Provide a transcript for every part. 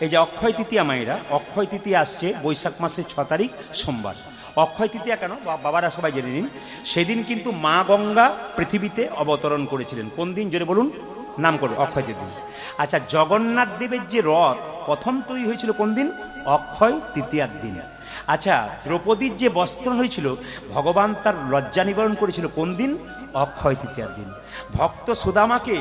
এই যে অক্ষয় তৃতীয়া মায়েরা, অক্ষয় তৃতীয়া আসছে বৈশাখ মাসের 6 তারিখ সোমবার। অক্ষয় তৃতীয়া কেন বাবারা সবাই জেনে নিন, সেদিন কিন্তু মা গঙ্গা পৃথিবীতে অবতরণ করেছিলেন। কোন দিন জোরে বলুন, নাম করুন, অক্ষয় তৃতীয়া। আচ্ছা, জগন্নাথ দেবের যে রথ প্রথম তৈরি হয়েছিল কোন দিন? অক্ষয় তৃতীয়ার দিন। আচ্ছা, দ্রৌপদীর যে বস্ত্র হয়েছিল, ভগবান তার লজ্জা নিবারণ করেছিল কোন দিন? অক্ষয় তৃতীয়ার দিন। ভক্ত সুদামাকে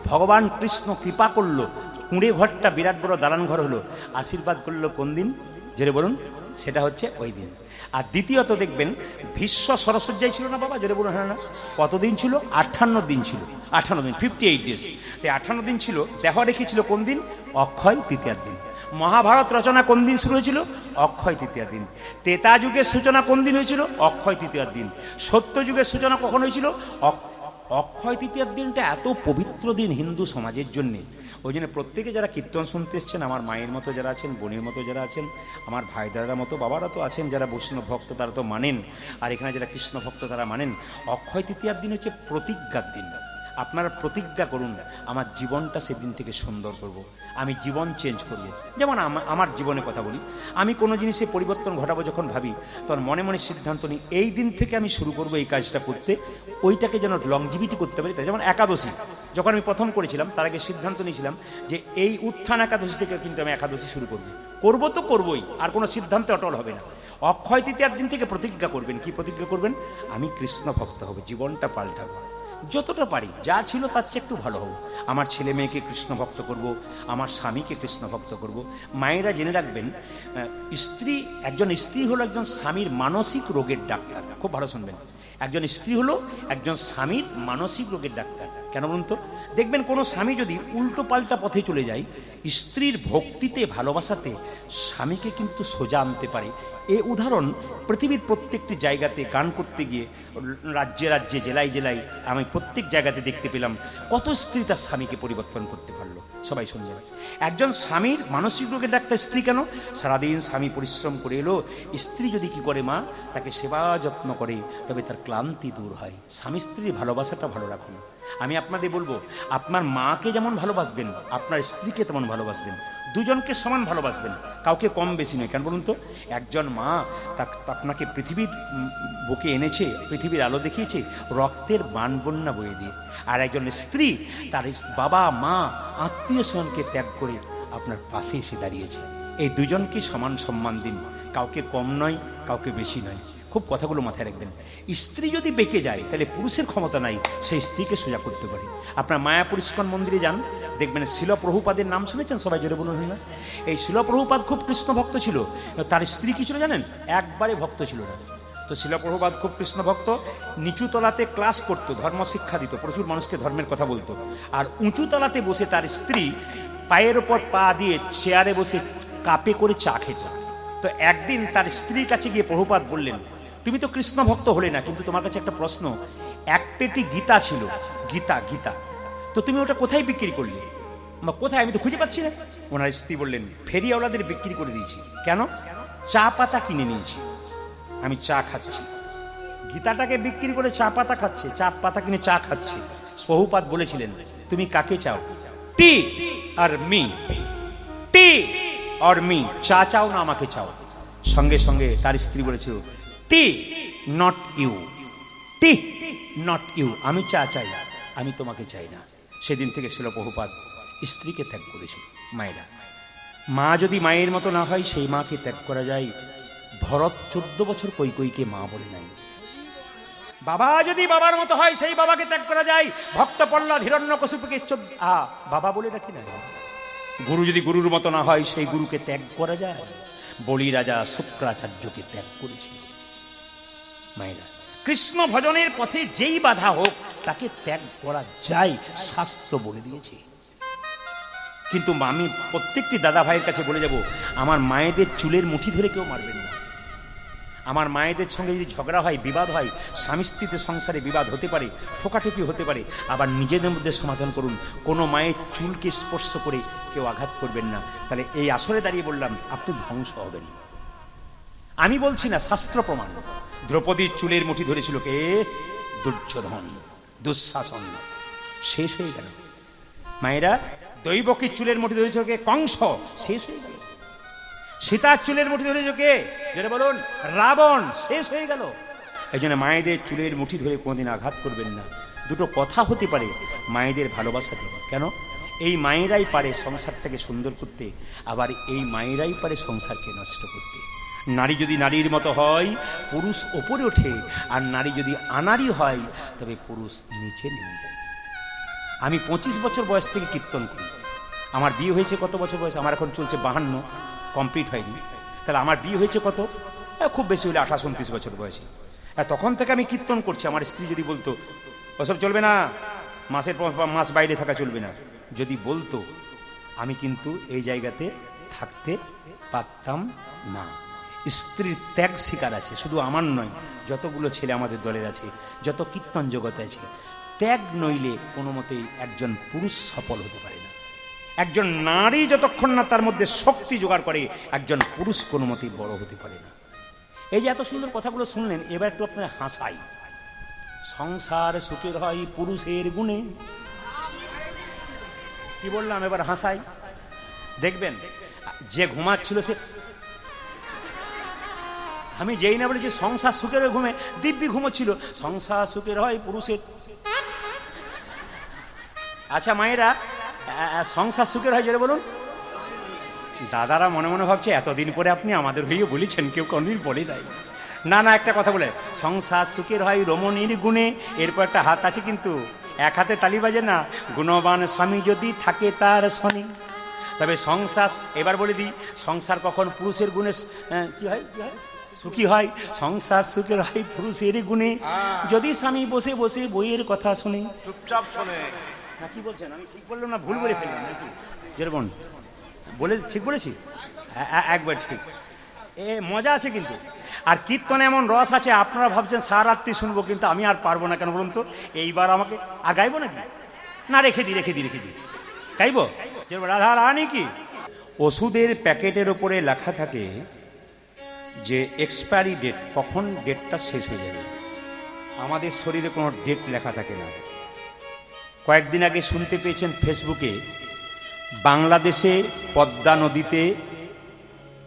ভগবান কৃষ্ণ কৃপা করলো, কুঁড়ে ঘরটা বিরাট বড় দালান ঘর হলো, আশীর্বাদ করলো কোন দিন জোরে বলুন? সেটা হচ্ছে ওই দিন। আর দ্বিতীয়ত দেখবেন, ভীষ্ম সরসজ্জায় ছিল না বাবা, জোরে বলুন হ্যাঁ না? কতদিন ছিল? 58 দিন ছিল, 58 দিন, 58 ডেজ। তাই 58 দিন ছিল, দেহ রেখেছিল কোন দিন? অক্ষয় তৃতীয়ার দিন। মহাভারত রচনা কোন দিন শুরু হয়েছিল? অক্ষয় তৃতীয়ার দিন। ত্রেতা যুগের সূচনা কোন দিন হয়েছিল? অক্ষয় তৃতীয়ার দিন। সত্য যুগের সূচনা কখন হয়েছিল? অক্ষয় তৃতীয়ার দিনটা এত পবিত্র দিন হিন্দু সমাজের জন্যে। ওই জন্য প্রত্যেকে যারা কীর্তন শুনতে এসছেন, আমার মায়ের মতো যারা আছেন, বোনের মতো যারা আছেন, আমার ভাই দাদার মতো বাবারা তো আছেন, যারা বৈষ্ণব ভক্ত তারা তো মানেন, আর এখানে যারা কৃষ্ণ ভক্ত তারা মানেন। অক্ষয় তৃতীয়ার দিন হচ্ছে প্রতিজ্ঞার দিন। আপনারা প্রতিজ্ঞা করুন, আমার জীবনটা সেদিন থেকে সুন্দর করব, আমি জীবন চেঞ্জ করব। যেমন আমার জীবনে কথা বলি, আমি কোনো জিনিসে পরিবর্তন ঘটাবো যখন ভাবি, তখন মনে মনে সিদ্ধান্ত নিই এই দিন থেকে আমি শুরু করব এই কাজটা করতে, ওইটাকে যেন লংজিভিটি করতে পারি। তাই যেমন একাদশী যখন আমি প্রথম করেছিলাম, তার আগে সিদ্ধান্ত নিয়েছিলাম যে এই উত্থান একাদশী থেকে কিন্তু আমি একাদশী শুরু করবো তো করবোই, আর কোনো সিদ্ধান্তে অটল হবে না। অক্ষয় তৃতীয়ার দিন থেকে প্রতিজ্ঞা করবেন। কি প্রতিজ্ঞা করবেন? আমি কৃষ্ণ ভক্ত হব, জীবনটা পাল্টাবো, যতটা পারি যা ছিল তার চেয়ে একটু ভালো হবো, আমার ছেলে মেয়েকে কৃষ্ণ ভক্ত করব, আমার স্বামীকে কৃষ্ণ ভক্ত করব। মায়েরা জেনে রাখবেন, একজন স্ত্রী হলো একজন স্বামীর মানসিক রোগের ডাক্তার। খুব ভালো শুনবেন, একজন স্ত্রী হলো একজন স্বামীর মানসিক রোগের ডাক্তার। কেন বলুন তো? দেখবেন কোনো স্বামী যদি উল্টো পাল্টা পথে চলে যায়, স্ত্রীর ভক্তিতে ভালোবাসাতে স্বামীকে কিন্তু সোজা আনতে পারে। এ উদাহরণ পৃথিবীর প্রত্যেকটি জায়গাতে গান করতে গিয়ে, রাজ্যে রাজ্যে, জেলায় জেলায় আমি প্রত্যেক জায়গাতে দেখতে পেলাম কত স্ত্রী তার স্বামীকে পরিবর্তন করতে পারলো। সবাই শুনবে, একজন স্বামীর মানসিক রোগের ডাক্তার স্ত্রী। কেন? সারাদিন স্বামী পরিশ্রম করে এলো, স্ত্রী যদি কি করে মা, তাকে সেবা যত্ন করে, তবে তার ক্লান্তি দূর হয়। স্বামী স্ত্রীর ভালোবাসাটা ভালো রাখুন। আমি আপনাদের বলবো, আপনার মাকে যেমন ভালোবাসবেন, আপনার স্ত্রীকে তেমন ভালোবাসবেন, দুজনকে সমান ভালোবাসবেন, কাউকে কম বেশি নয়। কেন বলুন তো? একজন মা আপনাকে পৃথিবীর বুকে এনেছে, পৃথিবীর আলো দেখিয়েছে রক্তের বান বন্যা বয়ে দিয়ে, আর একজন স্ত্রী তার বাবা মা আত্মীয় স্বজনকে ত্যাগ করে আপনার পাশে এসে দাঁড়িয়েছে। এই দুজনকে সমান সম্মান দিন, কাউকে কম নয়, কাউকে বেশি নয়। খুব কথাগুলো মাথায় রাখবেন। স্ত্রী যদি বেঁকে যায়, তাহলে পুরুষের ক্ষমতা নাই সেই স্ত্রীকে সোজা করতে পারে। আপনার মায়াপুর ইস্কন মন্দিরে যান, দেখবেন শিল প্রভুপাদের নাম শুনেছেন? সবাই জোরে বলুন না? এই শিল প্রভুপাদ খুব কৃষ্ণ ভক্ত ছিল। তার স্ত্রী কি ছিল জানেন? একবারে ভক্ত ছিল না। তো শিল প্রভুপাদ খুব কৃষ্ণ ভক্ত, নিচু তলাতে ক্লাস করতো, ধর্ম শিক্ষা দিত, প্রচুর মানুষকে ধর্মের কথা বলতো। আর উঁচু তলাতে বসে তার স্ত্রী পায়ের ওপর পা দিয়ে চেয়ারে বসে কাপে করে চা খেত। তো একদিন তার স্ত্রীর কাছে গিয়ে প্রভুপাদ বললেন, তুমি তো কৃষ্ণ ভক্ত হলে না, কিন্তু তোমার কাছে একটা প্রশ্ন, এক পেটি গীতা ছিল, গীতা, তো তুমি ওটা কোথায় বিক্রি করলে? কোথায়? আমি তো খুঁজে পাচ্ছি না। ওনার স্ত্রী বললেন, ফেরিওয়ালাদের বিক্রি করে দিয়েছি। কেন? চা পাতা কিনে নিয়েছি, আমি চা খাচ্ছি। গীতাটাকে বিক্রি করে চা পাতা খাচ্ছে, চা পাতা কিনে চা খাচ্ছে। প্রভুপাদ বলেছিলেন, তুমি কাকে চাও? টি আর মি, টি আর মি, চা চাও না আমাকে চাও? সঙ্গে সঙ্গে তার স্ত্রী বলেছিল, tea not you, tea not you, আমি চা চাই, আমি তোমাকে চাই না। সেদিন থেকে শিল প্রভুপাদ স্ত্রীকে ত্যাগ করেছিল। মায়েরা, মা যদি মায়ের মতো না হয়, সেই মাকে ত্যাগ করা যায়। ভরত 14 বছর কৈকেয়ীকে মা বলে নাই। বাবা যদি বাবার মতো হয়, সেই বাবাকে ত্যাগ করা যায়। ভক্ত প্রহ্লাদ হিরণ্যকশিপুকে বাবা বলে রাখি না। গুরু যদি গুরুর মতো না হয়, সেই গুরুকে ত্যাগ করা যায়। বলি রাজা শুক্রাচার্যকে ত্যাগ করেছিল। মায়েরা, কৃষ্ণ ভজনের পথে যেই বাধা হোক তাকে ত্যাগ করা যায়, শাস্ত্র বলে দিয়েছে। কিন্তু আমি প্রত্যেকটি দাদা ভাইয়ের কাছে বলে যাব, আমার মায়েদের চুলের মুঠি ধরে কেউ মারবেন না। আমার মায়েদের সঙ্গে যদি ঝগড়া হয়, বিবাদ হয়, স্বামী স্ত্রীতে সংসারে বিবাদ হতে পারে, ঠোকাঠুকি হতে পারে, আবার নিজেদের মধ্যে সমাধান করুন। কোনো মায়ের চুলকে স্পর্শ করে কেউ আঘাত করবেন না। তাহলে এই আসরে দাঁড়িয়ে বললাম, আপনি ধ্বংস হবেন। আমি বলছি না, শাস্ত্র প্রমাণ। দ্রৌপদীর চুলের মুঠি ধরেছিল কে? দুর্যোধন, দুঃশাসন। শেষ হয়ে গেল। মায়েরা, দৈবকীর চুলের মুঠি ধরেছিল কে? কংস, শেষ হয়ে গেল। সীতার চুলের মুঠি ধরেছিল কে? যেটা বলুন, রাবণ, শেষ হয়ে গেল। এই জন্য মায়েদের চুলের মুঠি ধরে কোনোদিন আঘাত করবেন না। দুটো কথা হতে পারে মায়েদের ভালোবাসা থেকে। কেন? এই মায়েরাই পারে সংসারটাকে সুন্দর করতে, আবার এই মায়েরাই পারে সংসারকে নষ্ট করতে। নারী যদি নারীর মতো হয়, পুরুষ ওপরে ওঠে, আর নারী যদি আনারী হয়, তবে পুরুষ নিচে নেমে যায়। আমি 25 বছর বয়স থেকে কীর্তন করি। আমার বিয়ে হয়েছে কত বছর বয়স? আমার এখন চলছে 52, কমপ্লিট হয়নি। তাহলে আমার বিয়ে হয়েছে কত? খুব বেশি হলে 28-29 বছর বয়সে। তখন থেকে আমি কীর্তন করছি। আমার স্ত্রী যদি বলতো ওসব চলবে না, মাসের পর মাস বাইরে থাকা চলবে না, যদি বলতো, আমি কিন্তু এই জায়গাতে থাকতে পারতাম না। স্ত্রীর ত্যাগ শিকার আছে, শুধু আমার নয়, যতগুলো ছেলে আমাদের দলের আছে, যত কীর্তন জগতে আছে। ত্যাগ নইলে কোনো মতেই একজন পুরুষ সফল হতে পারে না। একজন নারী যতক্ষণ না তার মধ্যে শক্তি জোগাড় করে, একজন পুরুষ কোনো মতেই বড় হতে পারে না। এই যে এত সুন্দর কথাগুলো শুনলেন, এবার একটু আপনার হাসাই। সংসার সুখের হয় পুরুষের গুণে, কি বললাম? এবার হাসাই। দেখবেন যে ঘুমাচ্ছিল সে, আমি যেই না বলেছি সংসার সুখের ঘুমে, দিব্যি ঘুমোচ্ছিল। সংসার সুখের হয় পুরুষের। আচ্ছা মায়েরা, সংসার সুখের হয় যেটা বলুন। দাদারা মনে মনে ভাবছে এতদিন পরে আপনি আমাদের হয়েও বলেছেন, কেউ কোনদিন বলে নাই। না না, একটা কথা বলে, সংসার সুখের হয় রমণীর গুণে। এরপর একটা হাত আছে কিন্তু, এক হাতে তালি বাজে না। গুণবান স্বামী যদি থাকে তার শনি, তবে সংসার, এবার বলে দিই, সংসার কখন পুরুষের গুণে কি হয়? সুখী হয়। সংসার সুখের হয় পুরুষের গুণে, যদি স্বামী বসে বসে বইয়ের কথা শুনে, চুপচাপ শুনে। না কি বলছেন? আমি ঠিক বললাম না ভুল বলে ফেললাম নাকি? যেরকম বলে ঠিক বলেছি? একবার ঠিক। মজা আছে কিন্তু। আর কীর্তনে এমন রস আছে, আপনারা ভাবছেন সারা রাত্রি শুনবো, কিন্তু আমি আর পারবো না। কেন বলুন তো? এইবার আমাকে আর গাইবো নাকি? না, রেখে দিই গাইবো। রাধা রানী কি ওষুধের প্যাকেটের ওপরে লেখা থাকে যে এক্সপায়ারি ডেট, কখন ডেটটা শেষ হয়ে যাবে। আমাদের শরীরে কোনো ডেট লেখা থাকে না। কয়েকদিন আগে শুনতে পেয়েছেন ফেসবুকে, বাংলাদেশে পদ্মা নদীতে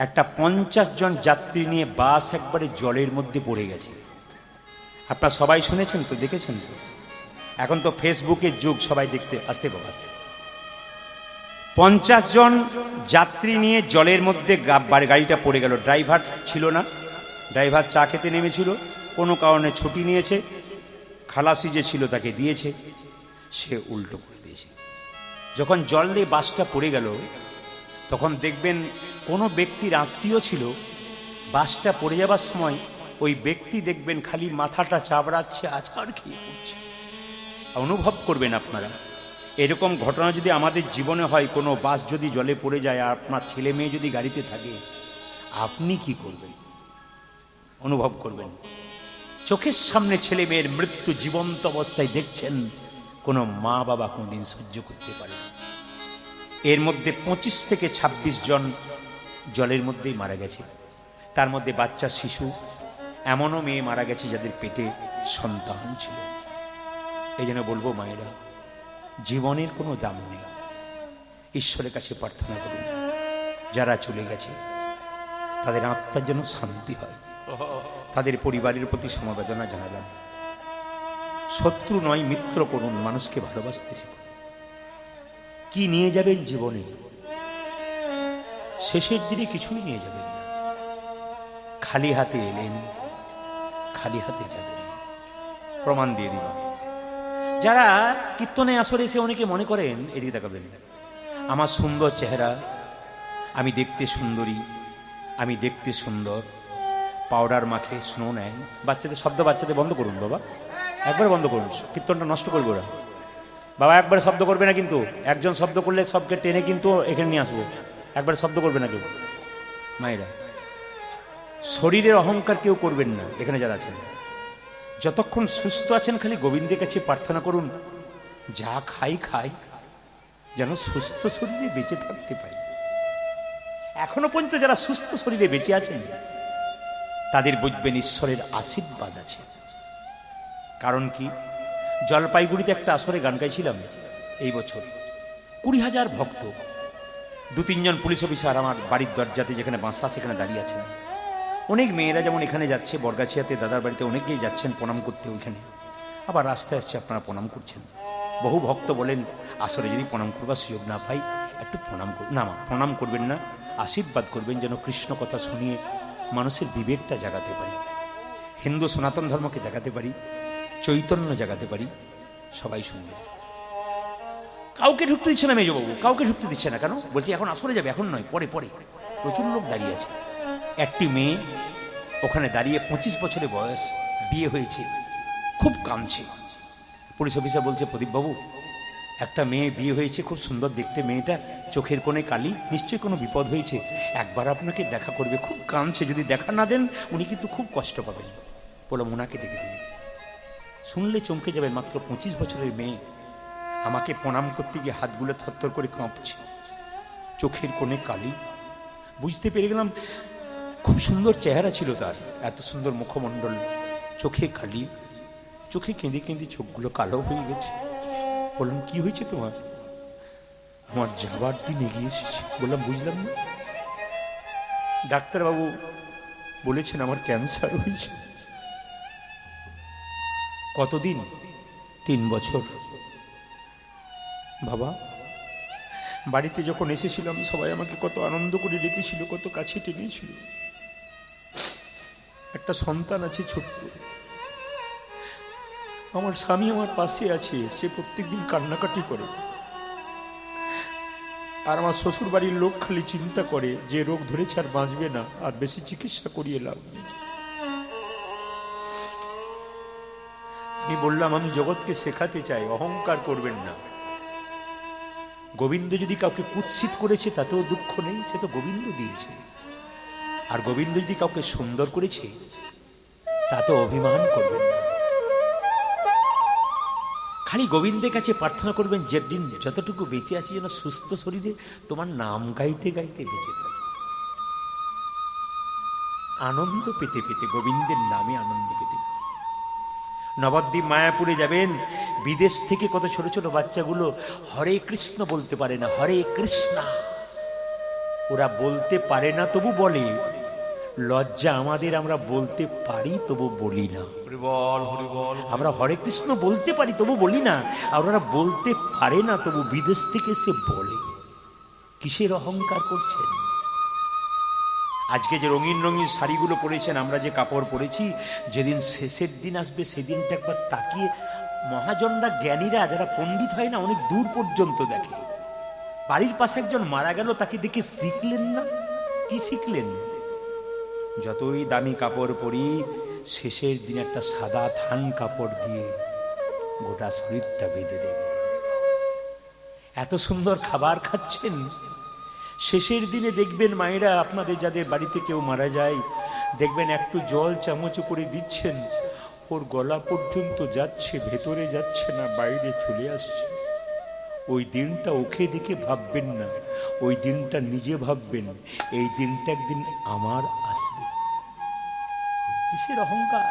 একটা 50 জন যাত্রী নিয়ে বাস একবারে জলের মধ্যে পড়ে গেছে। আপনারা সবাই শুনেছেন তো, দেখেছেন তো? এখন তো ফেসবুকের যুগ, সবাই দেখতে আসতে। 50 জন যাত্রী নিয়ে জলের মধ্যে গাড়িটা পড়ে গেল। ড্রাইভার ছিল না, ড্রাইভার চা খেতে নেমেছিল, কোনো কারণে ছুটি নিয়েছে, খালাসি যে ছিল তাকে দিয়েছে, সে উল্টো করে দিয়েছে। যখন জল দিয়ে বাসটা পড়ে গেল, তখন দেখবেন কোনো ব্যক্তির আত্মীয় ছিল, বাসটা পড়ে যাবার সময় ওই ব্যক্তি দেখবেন খালি মাথাটা চাবড়াচ্ছে, আছাড় খেয়ে পড়ছে। অনুভব করবেন আপনারা, এরকম ঘটনা যদি আমাদের জীবনে হয়, কোনো বাস যদি জলে পড়ে যায় আর আপনার ছেলে মেয়ে যদি গাড়িতে থাকে, আপনি কি করবেন? অনুভব করবেন। চোখের সামনে ছেলে মেয়ের মৃত্যু জীবন্ত অবস্থায় দেখছেন, কোনো মা বাবা কোনোদিন সহ্য করতে পারে না। এর মধ্যে 25 থেকে 26 জন জলের মধ্যেই মারা গেছে। তার মধ্যে বাচ্চা, শিশু, এমনও মেয়ে মারা গেছে যাদের পেটে সন্তান ছিল। এই জন্য বলবো মায়েরা, জীবনের কোনো দাম নেই। ঈশ্বরের কাছে প্রার্থনা করুন, যারা চলে গেছে তাদের আত্মার যেন শান্তি হয়। তাদের পরিবারের প্রতি সমবেদনা জানালাম। শত্রু নয়, মিত্র করুন, মানুষকে ভালোবাসতে শিখুন। কি নিয়ে যাবেন জীবনে? শেষের দিনে কিছুই নিয়ে যাবেন না। খালি হাতে এলেন, খালি হাতে যাবেন। প্রমাণ দিয়ে দিবা। যারা কীর্তনে আসরে এসে অনেকে মনে করেন, এদিকে তাকাবেন, আমার সুন্দর চেহারা, আমি দেখতে সুন্দরী, আমি দেখতে সুন্দর, পাউডার মাখে, স্নো নেয়। বাচ্চাদের শব্দ, বাচ্চাদের বন্ধ করুন বাবা, একবার বন্ধ করুন, কীর্তনটা নষ্ট করবো ওরা। বাবা একবারে শব্দ করবে না কিন্তু, একজন শব্দ করলে সবকে টেনে কিন্তু এখানে নিয়ে আসবো। একবারে শব্দ করবে না কেউ। মায়েরা, শরীরের অহংকার কেউ করবেন না। এখানে যারা আছেন, যতক্ষণ সুস্থ আছেন খালি গোবিন্দের কাছে প্রার্থনা করুন, যা খাই যেন সুস্থ শরীরে বেঁচে থাকতে পারি। এখনো পর্যন্ত যারা সুস্থ শরীরে বেঁচে আছেন তাদের বুঝবেন ঈশ্বরের আশীর্বাদ আছে। কারণ কি, জলপাইগুড়িতে একটা আসরে গান গাইছিলাম এই বছর, 20,000 ভক্ত, 2-3 জন পুলিশ অফিসার আমার বাড়ির দরজাতে যেখানে বাসা সেখানে দাঁড়িয়ে আছেন। অনেক মেয়েরা যেমন এখানে যাচ্ছে বরগাছিয়াতে দাদার বাড়িতে, অনেকেই যাচ্ছেন প্রণাম করতে ওইখানে, আবার রাস্তায় আসছে আপনারা প্রণাম করছেন। বহু ভক্ত বলেন আসলে যদি প্রণাম করবার সুযোগ না পাই একটু প্রণাম করুন। না মা, প্রণাম করবেন না, আশীর্বাদ করবেন যেন কৃষ্ণ কথা শুনিয়ে মানুষের বিবেকটা জাগাতে পারি, হিন্দু সনাতন ধর্মকে জাগাতে পারি, চৈতন্য জাগাতে পারি। সবাই শুনবেন। কাউকে ঢুকতে দিচ্ছে না মেজবাবু, কাউকে ঢুকতে দিচ্ছে না। কেন? বলছি এখন আসরে যাবে, এখন নয়, পরে পরে। প্রচুর লোক দাঁড়িয়ে আছে। একটি মেয়ে ওখানে দাঁড়িয়ে 25 বছরের বয়স, বিয়ে হয়েছে, খুব কাঁদছে। পুলিশ অফিসার বলছে প্রদীপবাবু, একটা মেয়ে বিয়ে হয়েছে, খুব সুন্দর দেখতে মেয়েটা, চোখের কোণে কালি, নিশ্চয়ই কোনো বিপদ হয়েছে, একবার আপনাকে দেখা করবে, খুব কাঁদছে, যদি দেখা না দেন উনি কিন্তু খুব কষ্ট পাবেন। বললাম ওনাকে ডেকে দিন। শুনলে চমকে যাবেন, মাত্র 25 বছরের মেয়ে আমাকে প্রণাম করতে গিয়ে হাতগুলো থরথর করে কাঁপছে, চোখের কোণে কালি। বুঝতে পেরে গেলাম খুব সুন্দর চেহারা ছিল তার, এত সুন্দর মুখমণ্ডল, চোখে কালি, চোখে কেঁদে কেঁদে চোখগুলো কালো হয়ে গেছে। বললাম কি হয়েছে তোমার? আমার যাবার দিন এগিয়ে এসেছে। বললাম বুঝলাম না। ডাক্তারবাবু বলেছেন আমার ক্যান্সার হয়েছে। কতদিন? 3 বছর। বাবা, বাড়িতে যখন এসেছিলাম সবাই আমাকে কত আনন্দ করে ডেকেছিল, কত কাছে টেনেছিল। একটা সন্তান আছে ছোট্ট, আমার স্বামী আমার পাশে আছে, সে প্রত্যেকদিন কান্নাকাটি করে। আর আমার শ্বশুর বাড়ির লোক খালি চিন্তা করে যে রোগ ধরেছে আর বাঁচবে না, আর বেশি চিকিৎসা করিয়ে লাভ নেই। আমি বললাম আমি জগৎকে শেখাতে চাই অহংকার করবেন না। গোবিন্দ যদি কাউকে কুৎসিত করেছে তাতেও দুঃখ নেই, সে তো গোবিন্দ দিয়েছে। আর গোবিন্দ যদি কাউকে সুন্দর করেছে তাতে অভিমান করবেন না। খালি গোবিন্দের কাছে প্রার্থনা করবেন যেদিন যতটুকু বেঁচে আছি যেন সুস্থ শরীরে তোমার নাম গাইতে গাইতে বেঁচে থাকি, আনন্দ পেতে পেতে, গোবিন্দের নামে আনন্দ পেতে। নবদ্বীপ মায়াপুরে যাবেন, বিদেশ থেকে কত ছোট ছোট বাচ্চাগুলো হরে কৃষ্ণ বলতে পারে না, হরে কৃষ্ণা। ওরা বলতে পারে না তবু বলে, লজ্জা আমাদের, আমরা বলতে পারি তবু বলি না। আমরা হরে কৃষ্ণ বলতে পারি তবু বলি না, আর ওরা বলতে পারে না তবু বিদেশ থেকে সে বলে। কিসের অহংকার করছেন? আজকে যে রঙিন রঙিন শাড়িগুলো পরেছেন, আমরা যে কাপড় পরেছি, যেদিন শেষের দিন আসবে সেদিনটা একবার তাকিয়ে মহাজনরা, জ্ঞানীরা, যারা পণ্ডিত হয় না, অনেক দূর পর্যন্ত দেখে। বাড়ির পাশে একজন মারা গেল, তাকে দেখে শিখলেন না? কি শিখলেন? যতই দামি কাপড় পরি, শেষের দিন একটা সাদা থান কাপড় দিয়ে গোটা শরীরটা বেঁধে দেবে। এত সুন্দর খাবার খাচ্ছেন, শেষের দিনে দেখবেন মায়েরা, আপনাদের যাদের বাড়িতে কেউ মারা যায়, দেখবেন একটু জল চামচ করে দিচ্ছেন, ওর গলা পর্যন্ত যাচ্ছে, ভেতরে যাচ্ছে না, বাইরে চলে আসছে। ওই দিনটা ওকে দেখে ভাববেন না, ওই দিনটা নিজে ভাববেন, এই দিনটা একদিন আমার আসবে। কিসের অহংকার?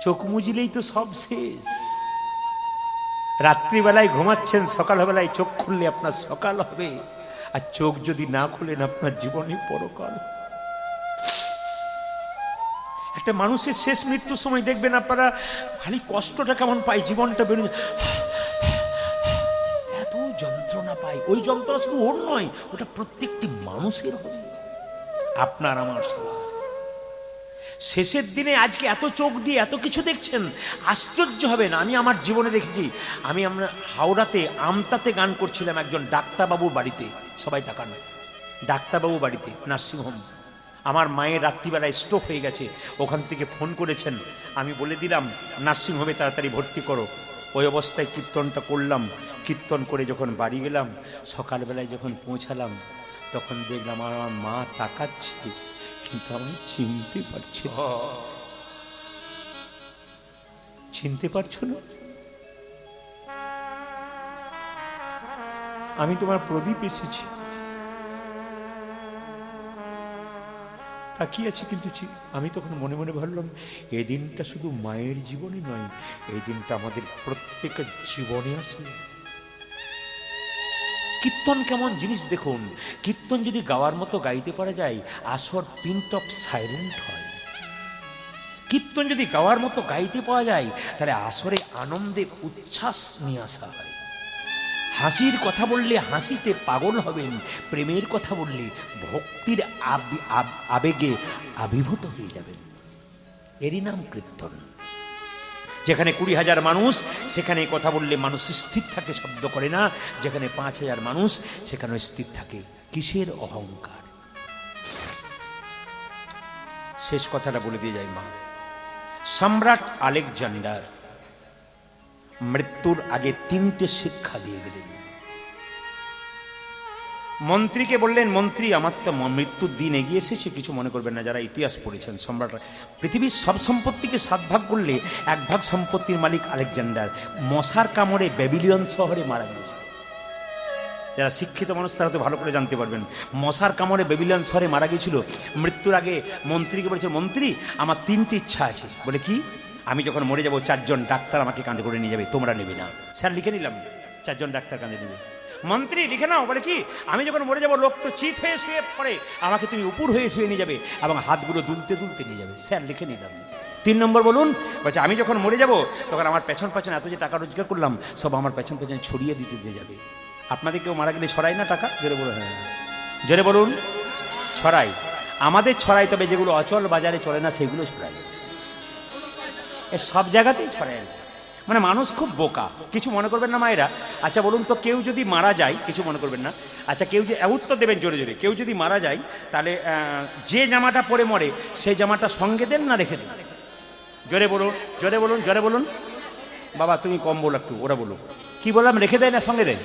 চোখ মুজলেই তো সব শেষ। রাত্রিবেলায় ঘুমাচ্ছেন, সকালবেলায় চোখ খুললে আপনার সকাল হবে, আর চোখ যদি না খুলেন আপনার জীবনে পরকাল। একটা মানুষের শেষ মৃত্যুর সময় দেখবেন আপনারা খালি কষ্টটা কেমন পায়, জীবনটা বেরোয়, এত যন্ত্রণা পায়। ওই যন্ত্রণা শুধু ওর নয়, ওটা প্রত্যেকটি মানুষের হবে, আপনার আমার সবার। শেষের দিনে আজকে এত চোখ দিয়ে এত কিছু দেখছেন, আশ্চর্য হবেন। আমি আমার জীবনে দেখেছি, আমরা হাওড়াতে আমতাতে গান করছিলাম একজন ডাক্তারবাবুর বাড়িতে, সবাই তাকান, ডাক্তারবাবু বাড়িতে, নার্সিংহোম। আমার মায়ের রাত্রিবেলায় স্ট্রোক হয়ে গেছে, ওখান থেকে ফোন করেছেন, আমি বলে দিলাম নার্সিংহোমে তাড়াতাড়ি ভর্তি করো। ওই অবস্থায় কীর্তনটা করলাম, কীর্তন করে যখন বাড়ি গেলাম, সকালবেলায় যখন পৌঁছালাম, তখন দেখলাম আমার মা তাকাচ্ছে, কিন্তু আমি চিনতে পারছি না। চিনতে পারছো না? আমি তোমার প্রদীপ এসেছি, তাকিয়ে আছি, কিন্তু আমি তখন মনে মনে ভাবলাম, এই দিনটা শুধু মায়ের জীবনে নয়, এই দিনটা আমাদের প্রত্যেকের জীবনে আসবে। কীর্তন কেমন জিনিস দেখুন, কীর্তন যদি গাওয়ার মতো গাইতে পারা যায়, আসর পিন্ট অফ সাইলেন্ট হয়। কীর্তন যদি গাওয়ার মতো গাইতে পাওয়া যায়, তাহলে আসরে আনন্দে উচ্ছ্বাস নিয়ে আসা হয়। হাসির কথা বললে হাসিতে পাগল হবেন, প্রেমের কথা বললে ভক্তির আবেগে আবির্ভূত হয়ে যাবেন। এরই নাম কীর্তন। যেখানে 20,000 মানুষ, সেখানে কথা বললে মানুষ স্থির থাকে, শব্দ করে না। যেখানে 5,000 মানুষ, সেখানে স্থির থাকে। কিসের অহংকার? শেষ কথাটা বলে দিয়ে যাই মা। সম্রাট আলেকজান্ডার মৃত্যুর আগে 3টে শিক্ষা দিয়ে গেলেন। মন্ত্রীকে বললেন, মন্ত্রী আমার তো মৃত্যুর দিন এগিয়ে এসেছে, কিছু মনে করবেন না। যারা ইতিহাস পড়েছেন, সম্রাট পৃথিবীর সব সম্পত্তিকে 7 ভাগ করলে 1 ভাগ সম্পত্তির মালিক আলেকজান্ডার মশার কামড়ে ব্যাবিলিয়ন শহরে মারা গেছে। যারা শিক্ষিত মানুষ তারা তো ভালো করে জানতে পারবেন, মশার কামড়ে ব্যাবিলিয়ন শহরে মারা গিয়েছিল। মৃত্যুর আগে মন্ত্রীকে বলেছে, মন্ত্রী আমার 3টি ইচ্ছা আছে। বলে কি? আমি যখন মরে যাব 4 জন ডাক্তার আমাকে কাঁধে করে নিয়ে যাবে, তোমরা নেবে না। স্যার লিখে নিলাম, 4 জন ডাক্তার কাঁধে নেবে। মন্ত্রী লিখে নাও। বলে কি? আমি যখন মরে যাব লোক তো চিত হয়ে শুয়ে পড়ে, আমাকে তুমি উপর হয়ে শুয়ে নিয়ে যাবে এবং হাতগুলো দুলতে দুলতে নিয়ে যাবে। স্যার লিখে নিলাম। 3 নম্বর বলুন। বলছে আমি যখন মরে যাব তখন আমার পেছন পেছন এত যে টাকা রোজগার করলাম সব আমার পেছন পেছন ছড়িয়ে দিতে দিয়ে যাবে। আপনাদের কেউ মারা গেলে ছড়াই না টাকা? জোরে বলুন। হ্যাঁ, জোরে বলুন। ছড়াই। আমাদের ছড়াই, তবে যেগুলো অচল বাজারে চলে না সেগুলো ছড়াই। সব জায়গাতেই ছড়াই। মানে মানুষ খুব বোকা, কিছু মনে করবেন না মায়েরা। আচ্ছা বলুন তো, কেউ যদি মারা যায়, কিছু মনে করবেন না। আচ্ছা কেউ যে উত্তর দেবেন জোরে জোরে, কেউ যদি মারা যায় তাহলে যে জামাটা পরে মরে সেই জামাটা সঙ্গে দেন না রেখে দেন? জোরে বলুন, জোরে বলুন, জোরে বলুন। বাবা তুমি কম বলো একটু, ওরা বলো। কি বললাম? রেখে দেয় না সঙ্গে দেন?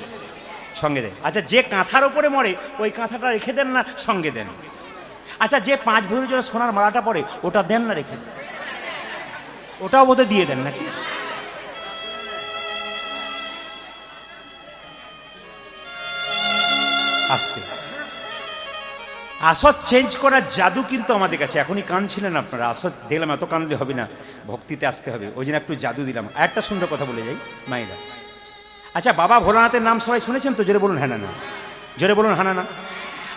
সঙ্গে দেন। আচ্ছা যে কাঁথার ওপরে মরে ওই কাঁথাটা রেখে দেন না সঙ্গে দেন? আচ্ছা যে 5 ভরি জোড়া সোনার মালাটা পরে ওটা দেন না রেখে দেন? ওটাও বোধহয় দিয়ে দেন নাকি? আসতে আসর চেঞ্জ করার জাদু কিন্তু আমাদের কাছে। এখনই কাঁদছিলেন আপনারা, আসর দেখলাম এত কাঁদলে হবে না, ভক্তিতে আসতে হবে, ওই জন্য একটু জাদু দিলাম। একটা সুন্দর কথা বলে যাই মায়েরা। আচ্ছা বাবা ভোলানাথের নাম সবাই শুনেছেন তো? জোরে বলুন হ্যাঁ না। জোরে বলুন হ্যাঁ না।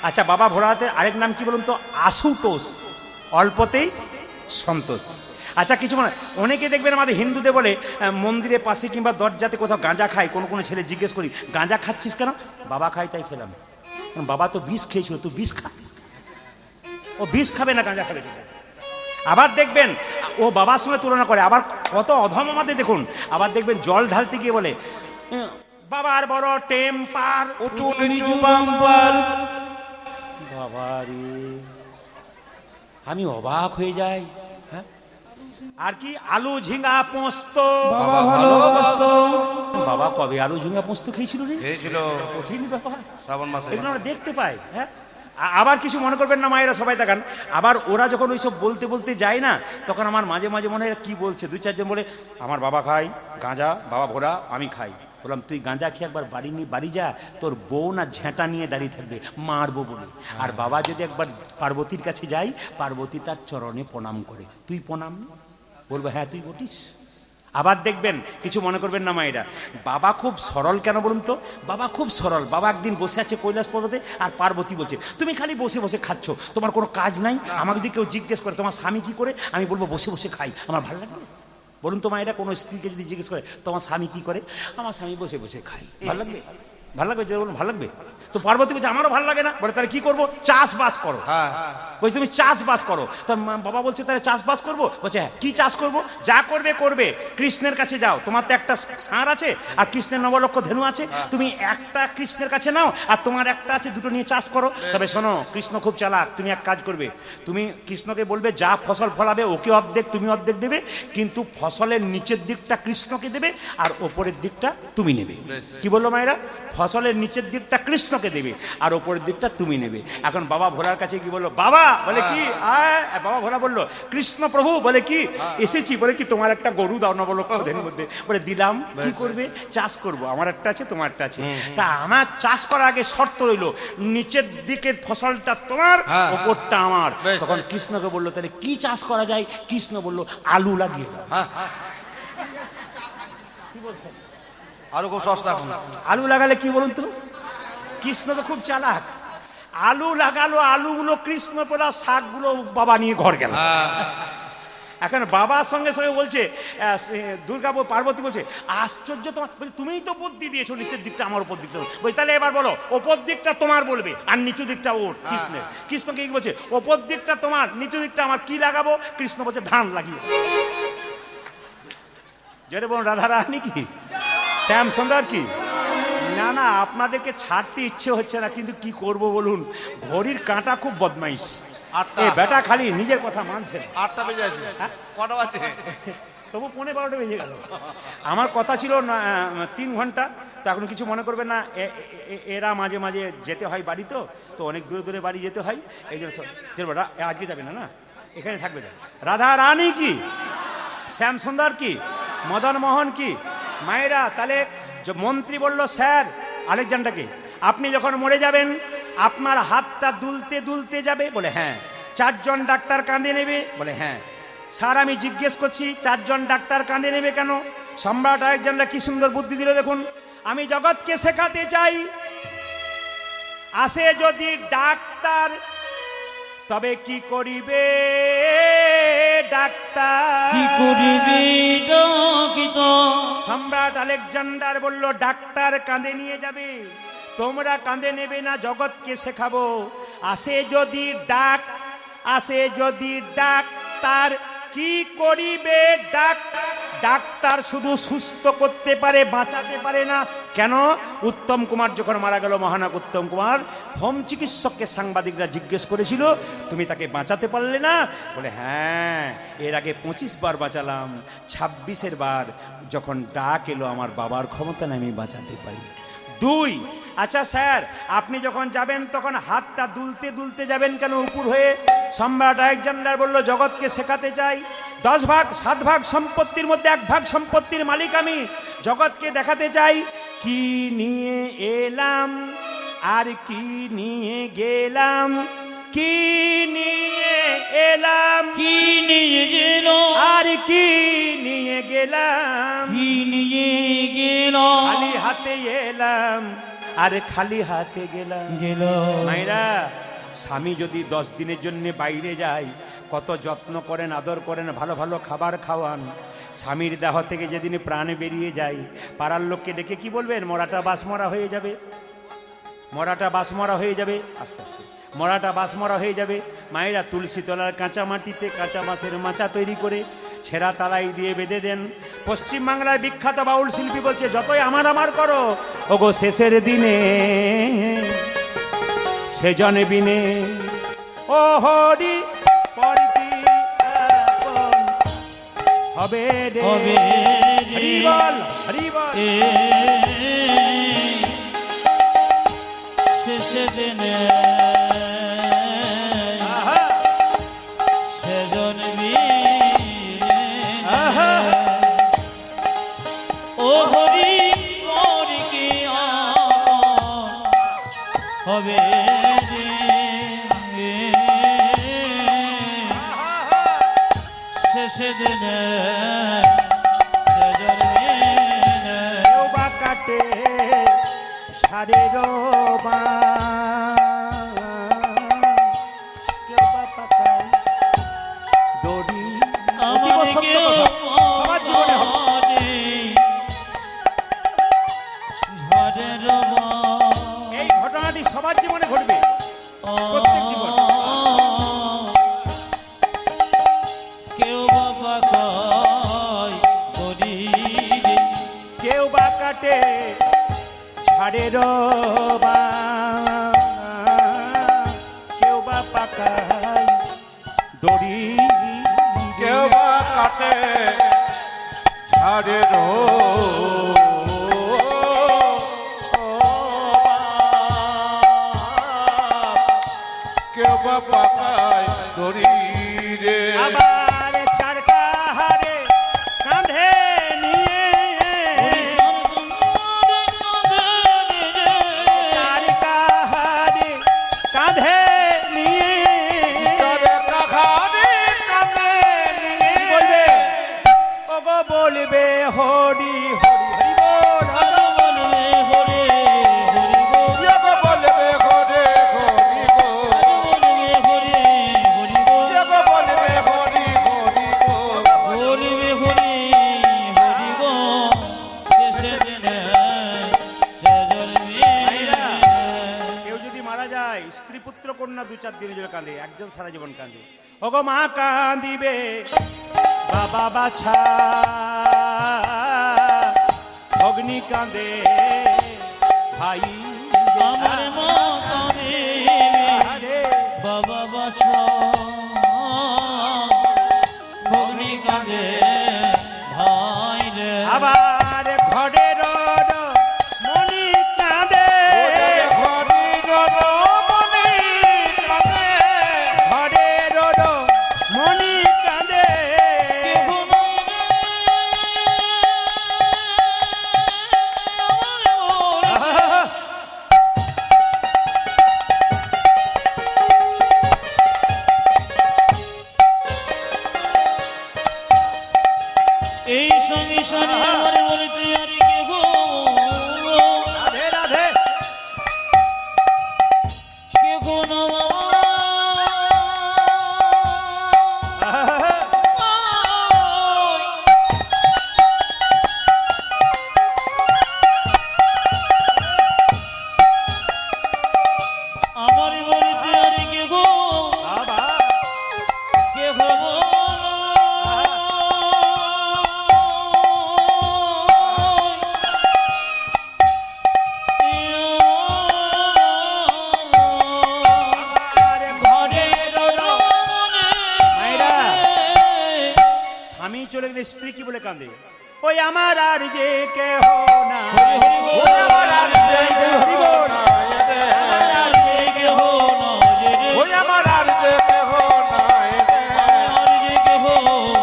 আচ্ছা বাবা ভোলানাথের আরেক নাম কি বলুন তো? আশুতোষ, অল্পতেই সন্তোষ। আচ্ছা কিছু মানে অনেকে দেখবেন আমাদের হিন্দুদের বলে মন্দিরের পাশে কিংবা দরজাতে কোথাও গাঁজা খায়, কোনো কোনো ছেলে জিজ্ঞেস করি গাঁজা খাচ্ছিস কেন? বাবা খাই তাই খেলাম। বাবা তো বিষ খেয়েছিল, তুই বিষ খা। ও বিষ খাবে না, গাঁজা খাবে। আবার দেখবেন ও বাবার সঙ্গে তুলনা করে। আবার কত অধম আমাদের দেখুন। আবার দেখবেন জল ঢালতে গিয়ে বলে বাবার বড় টেম্পার, উঁচু নিচু বাম্পার। বাবা রে, আমি অবাক হয়ে যাই। হ্যাঁ, আর কি আলু ঝিঙ্গা পোস্ত, বাবা ভালোবাসত। বাবা কবে আলু ঝিঙ্গা পোস্ত খেয়েছিল রে? খেয়েছিল, কঠিন ব্যাপার, শ্রাবণ মাসে এগুলো আমরা দেখতে পাই। হ্যাঁ, আবার কিছু মনে করবেন না মায়েরা, সবাই দেখান। আবার ওরা যখন ওইসব বলতে বলতে যায় না, তখন আমার মাঝে মাঝে মনে হয় কি বলছে। 2-4 জন বলে আমার বাবা খায় গাঁজা, বাবা ভোরা, আমি খাই। বললাম তুই গাঁজা খেয়ে একবার বাড়ি যা, তোর বউ না ঝেঁটা নিয়ে দাঁড়িয়ে থাকবে মারবো বলে। আর বাবা যদি একবার পার্বতীর কাছে যাই, পার্বতী তার চরণে প্রণাম করে, তুই প্রণাম বলবো হ্যাঁ তুই বটিস। আবার দেখবেন কিছু মনে করবেন না মায়েরা, বাবা খুব সরল কেন বলুন তো? বাবা খুব সরল। বাবা একদিন বসে আছে কৈলাস পর্বতে, আর পার্বতী বলছে তুমি খালি বসে বসে খাচ্ছ, তোমার কোনো কাজ নাই। আমাকে যদি কেউ জিজ্ঞেস করে তোমার স্বামী কি করে, আমি বলবো বসে বসে খাই, আমার ভালো লাগবে? বলুন তো মায়েরা, কোনো স্ত্রীকে যদি জিজ্ঞেস করে তোমার স্বামী কি করে, আমার স্বামী বসে বসে খাই, ভালো লাগবে? ভালো লাগবে? যে বলুন ভালো লাগবে। তো পার্বতী বলছে আমারও ভালো লাগে না। বলে তাহলে কি করবো? চাষবাস করো। বলছি তুমি চাষবাস করো। তো বাবা বলছে তাহলে চাষবাস করবো। বলছে হ্যাঁ, কি চাষ করবো? যা করবে করবে, কৃষ্ণের কাছে যাও, তোমার তো একটা ষাঁড় আছে আর কৃষ্ণের 9 লক্ষ ধেনু আছে, তুমি একটা কৃষ্ণের কাছে নাও আর তোমার একটা আছে, দুটো নিয়ে চাষ করো। তবে শোনো, কৃষ্ণ খুব চালাক, তুমি এক কাজ করবে, তুমি কৃষ্ণকে বলবে যা ফসল ফলাবে ওকে অর্ধেক, তুমি অর্ধেক দেবে, কিন্তু ফসলের নিচের দিকটা কৃষ্ণকে দেবে আর ওপরের দিকটা তুমি নেবে। কি বললো মায়েরা? ফসলের নিচের দিকটা কৃষ্ণকে দেবে আর ওপরের দিকটা তুমি নেবে। এখন বাবা ভোলার কাছে কি বললো? বাবা বলে কি? বাবা ভোলা বললো কৃষ্ণ প্রভু। বলে কি? এসেছি। বলে কি তোমার একটা গরু দাও 9 লক্ষ ধেনুর মধ্যে। বলে দিলাম। কি করবে? চাষ করবো, আমার একটা আছে তোমার একটা আছে। তা আমার চাষ করার আগে শর্ত রইলো নিচের দিকের ফসলটা তোমার, ওপরটা আমার। তখন কৃষ্ণকে বললো তাহলে কি চাষ করা যায়? কৃষ্ণ বললো আলু লাগিয়ে দাও। কি বলছেন? আলু খুব সস্তা। আলু লাগালে কি বলুন তো? কৃষ্ণ তো খুব চালাক, আলু লাগালো, আলুগুলো কৃষ্ণ পেলা, শাকগুলো বাবা নিয়ে ঘর গেল। এখন বাবার সঙ্গে সঙ্গে বলছে দুর্গা পার্বতী বলছে আশ্চর্য, তোমার বলছে তুমিই তো বুদ্ধি দিয়েছো, নিচের দিকটা আমার উপর দিকটা বলছি, তাহলে এবার বলো ওপর দিকটা তোমার বলবে আর নিচু দিকটা ওর কৃষ্ণের। কৃষ্ণকে কি বলছে ওপর দিকটা তোমার নিচু দিকটা আমার, কি লাগাবো? কৃষ্ণ বলছে ধান লাগিয়ে। যেটা বলুন রাধা রানী কি শ্যাম সুন্দর কি না না, আপনাদেরকে ছাড়তে ইচ্ছে হচ্ছে না, কিন্তু কি করব বলুন, ঘড়ির কাঁটা খুব বদমাইশ। এই বেটা খালি নিজের কথা মানছে। 8টা বেজে আছে, কটা বাজে? তবু 11:15 বেজে গেল। আমার কথা ছিল 3 ঘন্টা, তো এখন কিছু মনে করবে না, এরা মাঝে মাঝে যেতে হয় বাড়ি, তো অনেক দূরে দূরে বাড়ি যেতে হয়, এই জন্য আজকে যাবে না, না এখানে থাকবে। রাধা রানী কি, শ্যাম সুন্দর কি, মদন মোহন কি, মায়েরা। তাহলে মন্ত্রী বলল স্যার আলেকজান্ডারকে, আপনি যখন মরে যাবেন আপনার হাতটা দুলতে দুলতে যাবে, বলে হ্যাঁ। 4 জন ডাক্তার কাঁধে নেবে, বলে হ্যাঁ। স্যার আমি জিজ্ঞেস করছি 4 জন ডাক্তার কাঁধে নেবে কেন? সম্রাট আলেকজান্ডার কি সুন্দর বুদ্ধি দিল দেখুন, আমি জগৎকে শেখাতে চাই, আসে যদি ডাক্তার তবে কি করিবে ডাক্তার, কি করিবে সম্রাট আলেকজান্ডার বলল ডাক্তার কাঁধে নিয়ে যাবে, তোমরা কাঁধে নেবে না, জগৎকে শেখাবো। আসে যদি ডাক্তার কি করিবে ডাক্তার শুধু সুস্থ করতে পারে, বাঁচাতে পারে না। কেন? উত্তম কুমার যখন মারা গেল, মহানায়ক উত্তম কুমার, হোম চিকিৎসককে সাংবাদিকরা জিজ্ঞেস করেছিল তুমি তাকে বাঁচাতে পারলে না? বলে হ্যাঁ, এর আগে 25 বার বাঁচালাম, 26 বার যখন ডাক এলো আমার বাবার ক্ষমতা নেই, আমি বাঁচাতে পারি। 2, আচ্ছা স্যার আপনি যখন যাবেন তখন হাতটা দুলতে দুলতে যাবেন কেন উপর হয়ে? সম্রাট আলেকজান্ডার বলল জগৎকে শেখাতে চাই, 10 ভাগ 7 ভাগ সম্পত্তির মধ্যে 1 ভাগ সম্পত্তির মালিক আমি, জগৎকে দেখাতে চাই কি নিয়ে এলাম আর কি নিয়ে গেলাম, কি নিয়ে এলাম কি নিয়ে গেল আর কি নিয়ে গেলাম, কি নিয়ে গেল খালি হাতে এলাম আর খালি হাতে গেলাম। মায়েরা, স্বামী যদি 10 দিনের জন্য বাইরে যায়, কত যত্ন করেন, আদর করেন, ভালো ভালো খাবার খাওয়ান। স্বামীর দেহ থেকে যেদিন প্রাণ বেরিয়ে যায়, পাড়ার লোককে ডেকে কি বলবেন? মরাটা বাসমরা হয়ে যাবে, মরাটা বাসমরা হয়ে যাবে, আস্তে আস্তে মরাটা বাসমরা হয়ে যাবে। মায়েরা তুলসী তলার কাঁচা মাটিতে কাঁচা মাছের মাচা তৈরি করে ছেঁড়া তালাই দিয়ে বেঁধে দেন। পশ্চিমবাংলার বিখ্যাত বাউল শিল্পী বলছে যতই আমার আমার করো, ওগো শেষের দিনে সেজন বিনে ও হরি পরিতি আপন হবে রে, হরি বল হরি বল। শেষে দিনে সেজন ও হরি হরি কি হবে শেষে দিনে কেউ বা কাটে সারের কেউ বা পাতায় দড়ি। সবার জীবনে হবে, এই ঘটনাটি সবার জীবনে ঘটবে, প্রত্যেক জীবন। কেউ বাবা কয় দড়ি, কেউ বা কাটে ঝাড়ের কেউ বা পাকায় দড়ি, কেউ বা কাটে ঝাড়ের কেউ বা পাকায় দড়ি রে। আবার চারকা হারে কাঁধে নিয়ে, চারকা হারে কাঁধে নিয়ে বলবে ওগো বলবে হরি হরি হরি বল, বলবে হরে হরি বল, স্ত্রী পুত্র কন্যা 2-4 দিনের জন্য কাঁদে, একজন সারা জীবন কাঁদে। ওগো মা কাঁদিবে বাবা বাছা, অগ্নি কাঁদে ভাই আমার মা কাঁদে বাবা বাছা, ভগ্নি কাঁদে ভাই রে। আবার ঘরের মনি কাঁদে, ঘরের মনি কাঁদে। কেহ নাই রে আমার মন। এই সঙ্গে সঙ্গে আমার বলতে আর কেহ রাধে রাধে। কেহ না আমার বলতে আর কেহ বাবা কেহ স্বামী চলে গেলে স্ত্রী কি বলে কাঁদে? ওই আমার আর যে কেহ না, আমার আর যে কেহ নয় রে, ওই আমার আর যে কেহ নাই রে, আর যে কেহ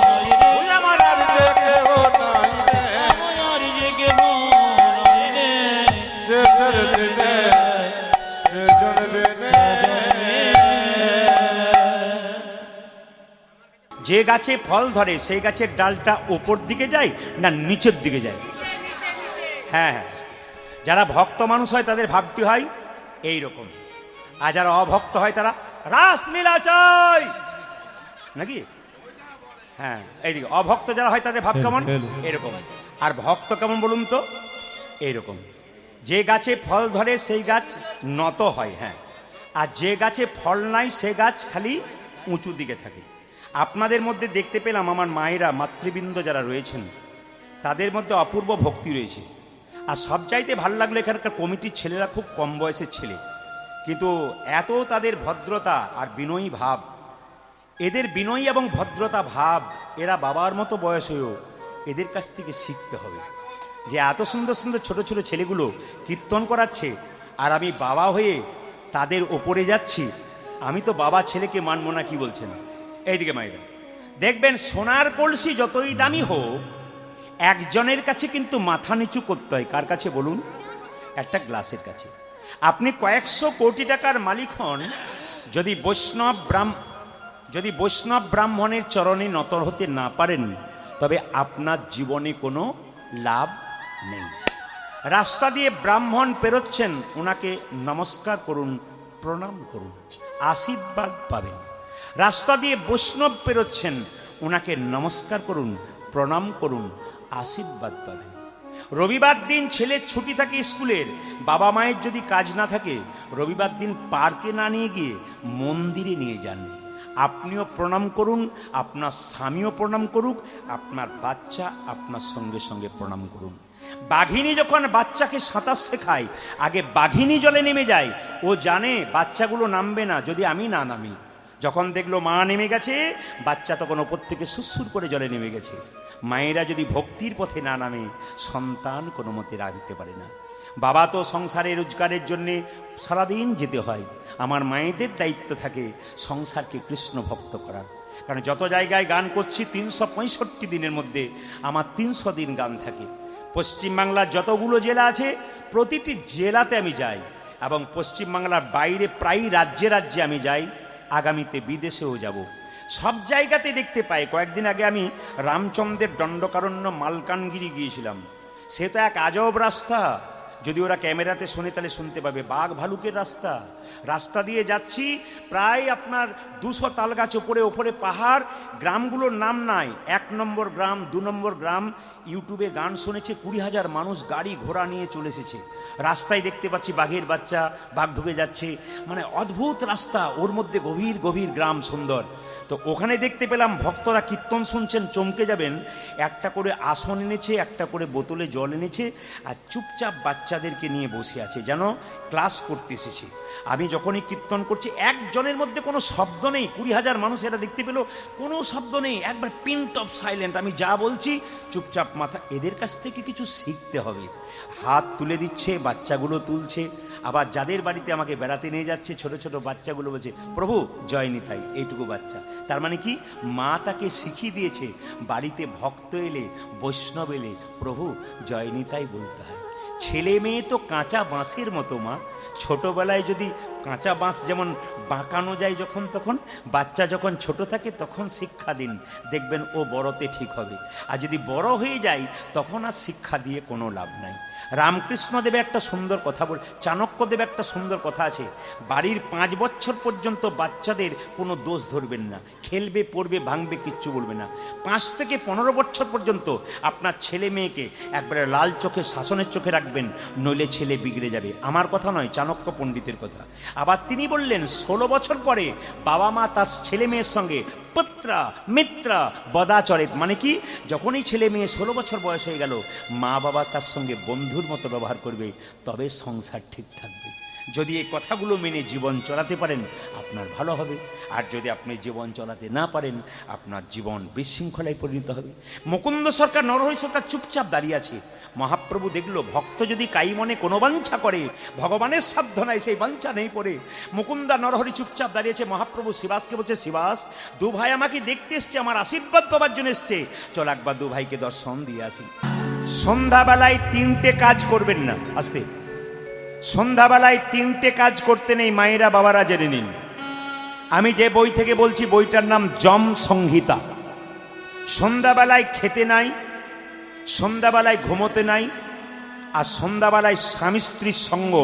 নয় রে, ওই আমার আর যে কেহ নাই রে, আর যে কেহ নয় রে। সে জনবিনে, সে জনবিনে। যে গাছে ফল ধরে সেই গাছের ডালটা ওপর দিকে যায় না নিচের দিকে যায়? হ্যাঁ হ্যাঁ, যারা ভক্ত মানুষ হয় তাদের ভাবটি হয় এই রকম, আর যারা অভক্ত হয় তারা রাসলীলা চাই নাকি। হ্যাঁ, এইদিকে অভক্ত যারা হয় তাদের ভাব কেমন? এরকম। আর ভক্ত কেমন বলুন তো? এইরকম। যে গাছে ফল ধরে সেই গাছ নত হয়, হ্যাঁ, আর যে গাছে ফল নাই সে গাছ খালি উঁচু দিকে থাকে। আপনাদের মধ্যে দেখতে পেলাম আমার মায়েরা, মাতৃবৃন্দ যারা রয়েছেন তাদের মধ্যে অপূর্ব ভক্তি রয়েছে। আর সবচাইতে ভালো লাগলো এখানকার কমিটির ছেলেরা খুব কম বয়সের ছেলে, কিন্তু এত তাদের ভদ্রতা আর বিনয়ী ভাব, এদের বিনয়ী এবং ভদ্রতা ভাব এরা বাবার মতো বয়স হয়েও এদের কাছ থেকে শিখতে হবে। যে এত সুন্দর সুন্দর ছোট ছোট ছেলেগুলো কীর্তন করাচ্ছে আর আমি বাবা হয়ে তাদের ওপরে যাচ্ছি, আমি তো বাবা ছেলেকে মানব না, কি বলছেন? এইদিকে মায়েরা দেখবেন, সোনার কলসি যতই দামি হোক একজনের কাছে কিন্তু মাথা নিচু করতে হয়। কার কাছে বলুন? একটা গ্লাসের কাছে। আপনি কয়েকশো কোটি টাকার মালিক হন, যদি বৈষ্ণব ব্রাহ্মণের চরণে নত হতে না পারেন তবে আপনার জীবনে কোনো লাভ নেই। রাস্তা দিয়ে ব্রাহ্মণ পেরোচ্ছেন, ওনাকে নমস্কার করুন, প্রণাম করুন, আশীর্বাদ পাবেন। রাস্তা দিয়ে বৈষ্ণব পেরোচ্ছেন, ওনাকে নমস্কার করুন, প্রণাম করুন, আশীর্বাদ পাবেন। রবিবার দিন ছেলের ছুটি থাকে স্কুলের, বাবা মায়ের যদি কাজ না থাকে রবিবার দিন পার্কে না নিয়ে গিয়ে মন্দিরে নিয়ে যান। আপনিও প্রণাম করুন, আপনার স্বামীও প্রণাম করুক, আপনার বাচ্চা আপনার সঙ্গে সঙ্গে প্রণাম করুন। বাঘিনী যখন বাচ্চাকে সাঁতার শেখায়, আগে বাঘিনী জলে নেমে যায়। ও জানে বাচ্চাগুলো নামবে না যদি আমি না নামি। যখন দেখলো মা নেমে গেছে, বাচ্চা তখন ওপর থেকে সুরসুর করে জলে নেমে গেছে। মায়েরা যদি ভক্তির পথে না নামে সন্তান কোনো মতে রাখতে পারে না। বাবা তো সংসারে রোজগারের জন্যে সারাদিন যেতে হয়, আমার মায়েদের দায়িত্ব থাকে সংসারকে কৃষ্ণ ভক্ত করার। কারণ যত জায়গায় গান করছি 365 দিনের মধ্যে আমার 300 দিন গান থাকে। পশ্চিমবাংলার যতগুলো জেলা আছে প্রতিটি জেলাতে আমি যাই, এবং পশ্চিমবাংলার বাইরে প্রায় রাজ্যে রাজ্যে আমি যাই, আগামীতে বিদেশেও যাব। সব জায়গাতে দেখতে পাই। কয়েকদিন আগে আমি রামচন্দ্রের দণ্ডকারণ্য মালকানগিরি গিয়েছিলাম। সে তো এক আজব রাস্তা। যদি ওরা ক্যামেরাতে শোনে তাহলে শুনতে পাবে। বাঘ ভালুকের রাস্তা, রাস্তা দিয়ে যাচ্ছি, প্রায় আপনার 200 তাল গাছ, ওপরে ওপরে পাহাড়, গ্রামগুলোর নাম নাই, 1 নম্বর গ্রাম, 2 নম্বর গ্রাম। ইউটিউবে গান শুনেছে, 20,000 মানুষ গাড়ি ঘোড়া নিয়ে চলে এসেছে। রাস্তায় দেখতে পাচ্ছি বাঘের বাচ্চা, বাঘ ঢুকে যাচ্ছে, মানে অদ্ভুত রাস্তা, ওর মধ্যে গভীর গভীর গ্রাম, সুন্দর। তো ওখানে দেখতে পেলাম ভক্তরা কীর্তন শুনছেন, চমকে যাবেন। একটা করে আসন এনেছে, একটা করে বোতলে জল এনেছে, আর চুপচাপ বাচ্চাদেরকে নিয়ে বসে আছে, যেন ক্লাস করতে এসেছে। আমি যখনই কীর্তন করছি, একজনের মধ্যে কোনো শব্দ নেই। 20,000 মানুষ এরা দেখতে পেল, কোনো শব্দ নেই, একবার পিন্ট অফ সাইলেন্ট। আমি যা বলছি চুপচাপ মাথা। এদের কাছ থেকে কিছু শিখতে হবে। হাত তুলে দিচ্ছে, বাচ্চাগুলো তুলছে। আবার যাদের বাড়িতে আমাকে বেড়াতে নিয়ে যাচ্ছে, ছোট ছোট বাচ্চাগুলো বলছে প্রভু জয় নিতাই, এইটুকু বাচ্চা। তার মানে কি, মা তাকে শিখিয়ে দিয়েছে বাড়িতে ভক্ত এলে, বৈষ্ণব এলে প্রভু জয় নিতাই বলতে হয়। ছেলে মেয়ে তো কাঁচা বাঁশের মতো মা। ছোটবেলায় যদি কাঁচা বাঁশ যেমন বাঁকানো যায় যখন তখন, বাচ্চা যখন ছোট থাকে তখন শিক্ষা দিন, দেখবেন ও বড়তে ঠিক হবে। আর যদি বড় হয়ে যায় তখন আর শিক্ষা দিয়ে কোনো লাভ নাই। রামকৃষ্ণদেব একটা সুন্দর কথা বল, চাণক্যদেব একটা সুন্দর কথা আছে, বাড়ির 5 বছর পর্যন্ত বাচ্চাদের কোনো দোষ ধরবেন না, খেলবে পড়বে ভাঙবে কিচ্ছু বলবে না। 5 থেকে 15 বছর পর্যন্ত আপনার ছেলে মেয়েকে একবারে লাল চোখে, শাসনের চোখে রাখবেন, নইলে ছেলে বিগড়ে যাবে। আমার কথা নয়, চাণক্য পণ্ডিতের কথা। আবার তিনি বললেন 16 বছর পরে বাবা মা তার ছেলে মেয়ের সঙ্গে পুত্রা মিত্রা বদাচরিত, মানে কি, যখনই ছেলে মেয়ে 16 বছর বয়স হয়ে গেল, মা বাবা তার সঙ্গে বন্ধুর মতো ব্যবহার করবে, তবে সংসার ঠিক থাকবে। যদি এই কথাগুলো মেনে জীবন চালাতে পারেন আপনার ভালো হবে, আর যদি আপনি জীবন চালাতে না পারেন আপনার জীবন বিশৃঙ্খলায় পরিণত হবে। মুকুন্দ সরকার, নরহরি সরকার চুপচাপ দাঁড়িয়ে আছে। মহাপ্রভু দেখলো ভক্ত যদি কাই মনে কোনো বাঞ্ছা করে, ভগবানের সাধ্য নাই সেই বাঞ্ছা নেই পড়ে। মুকুন্দা নরহরি চুপচাপ দাঁড়িয়েছে। মহাপ্রভু শিবাসকে বলছে, শিবাস, 2 ভাই আমাকে দেখতে এসছে, আমার আশীর্বাদ পাবার জন্য এসছে, চল একবার 2 ভাইকে দর্শন দিয়ে আসি। সন্ধ্যাবেলায় 3টে কাজ করবেন না, আস্তে, সন্ধ্যাবেলায় 3টে কাজ করতে নেই। মায়েরা বাবারা জেনে নিন। আমি যে বই থেকে বলছি বইটার নাম যম সংহিতা। সন্ধ্যাবেলায় খেতে নাই, সন্ধ্যাবেলায় ঘুমোতে নাই, আর সন্ধ্যাবেলায় স্বামী স্ত্রীর সঙ্গ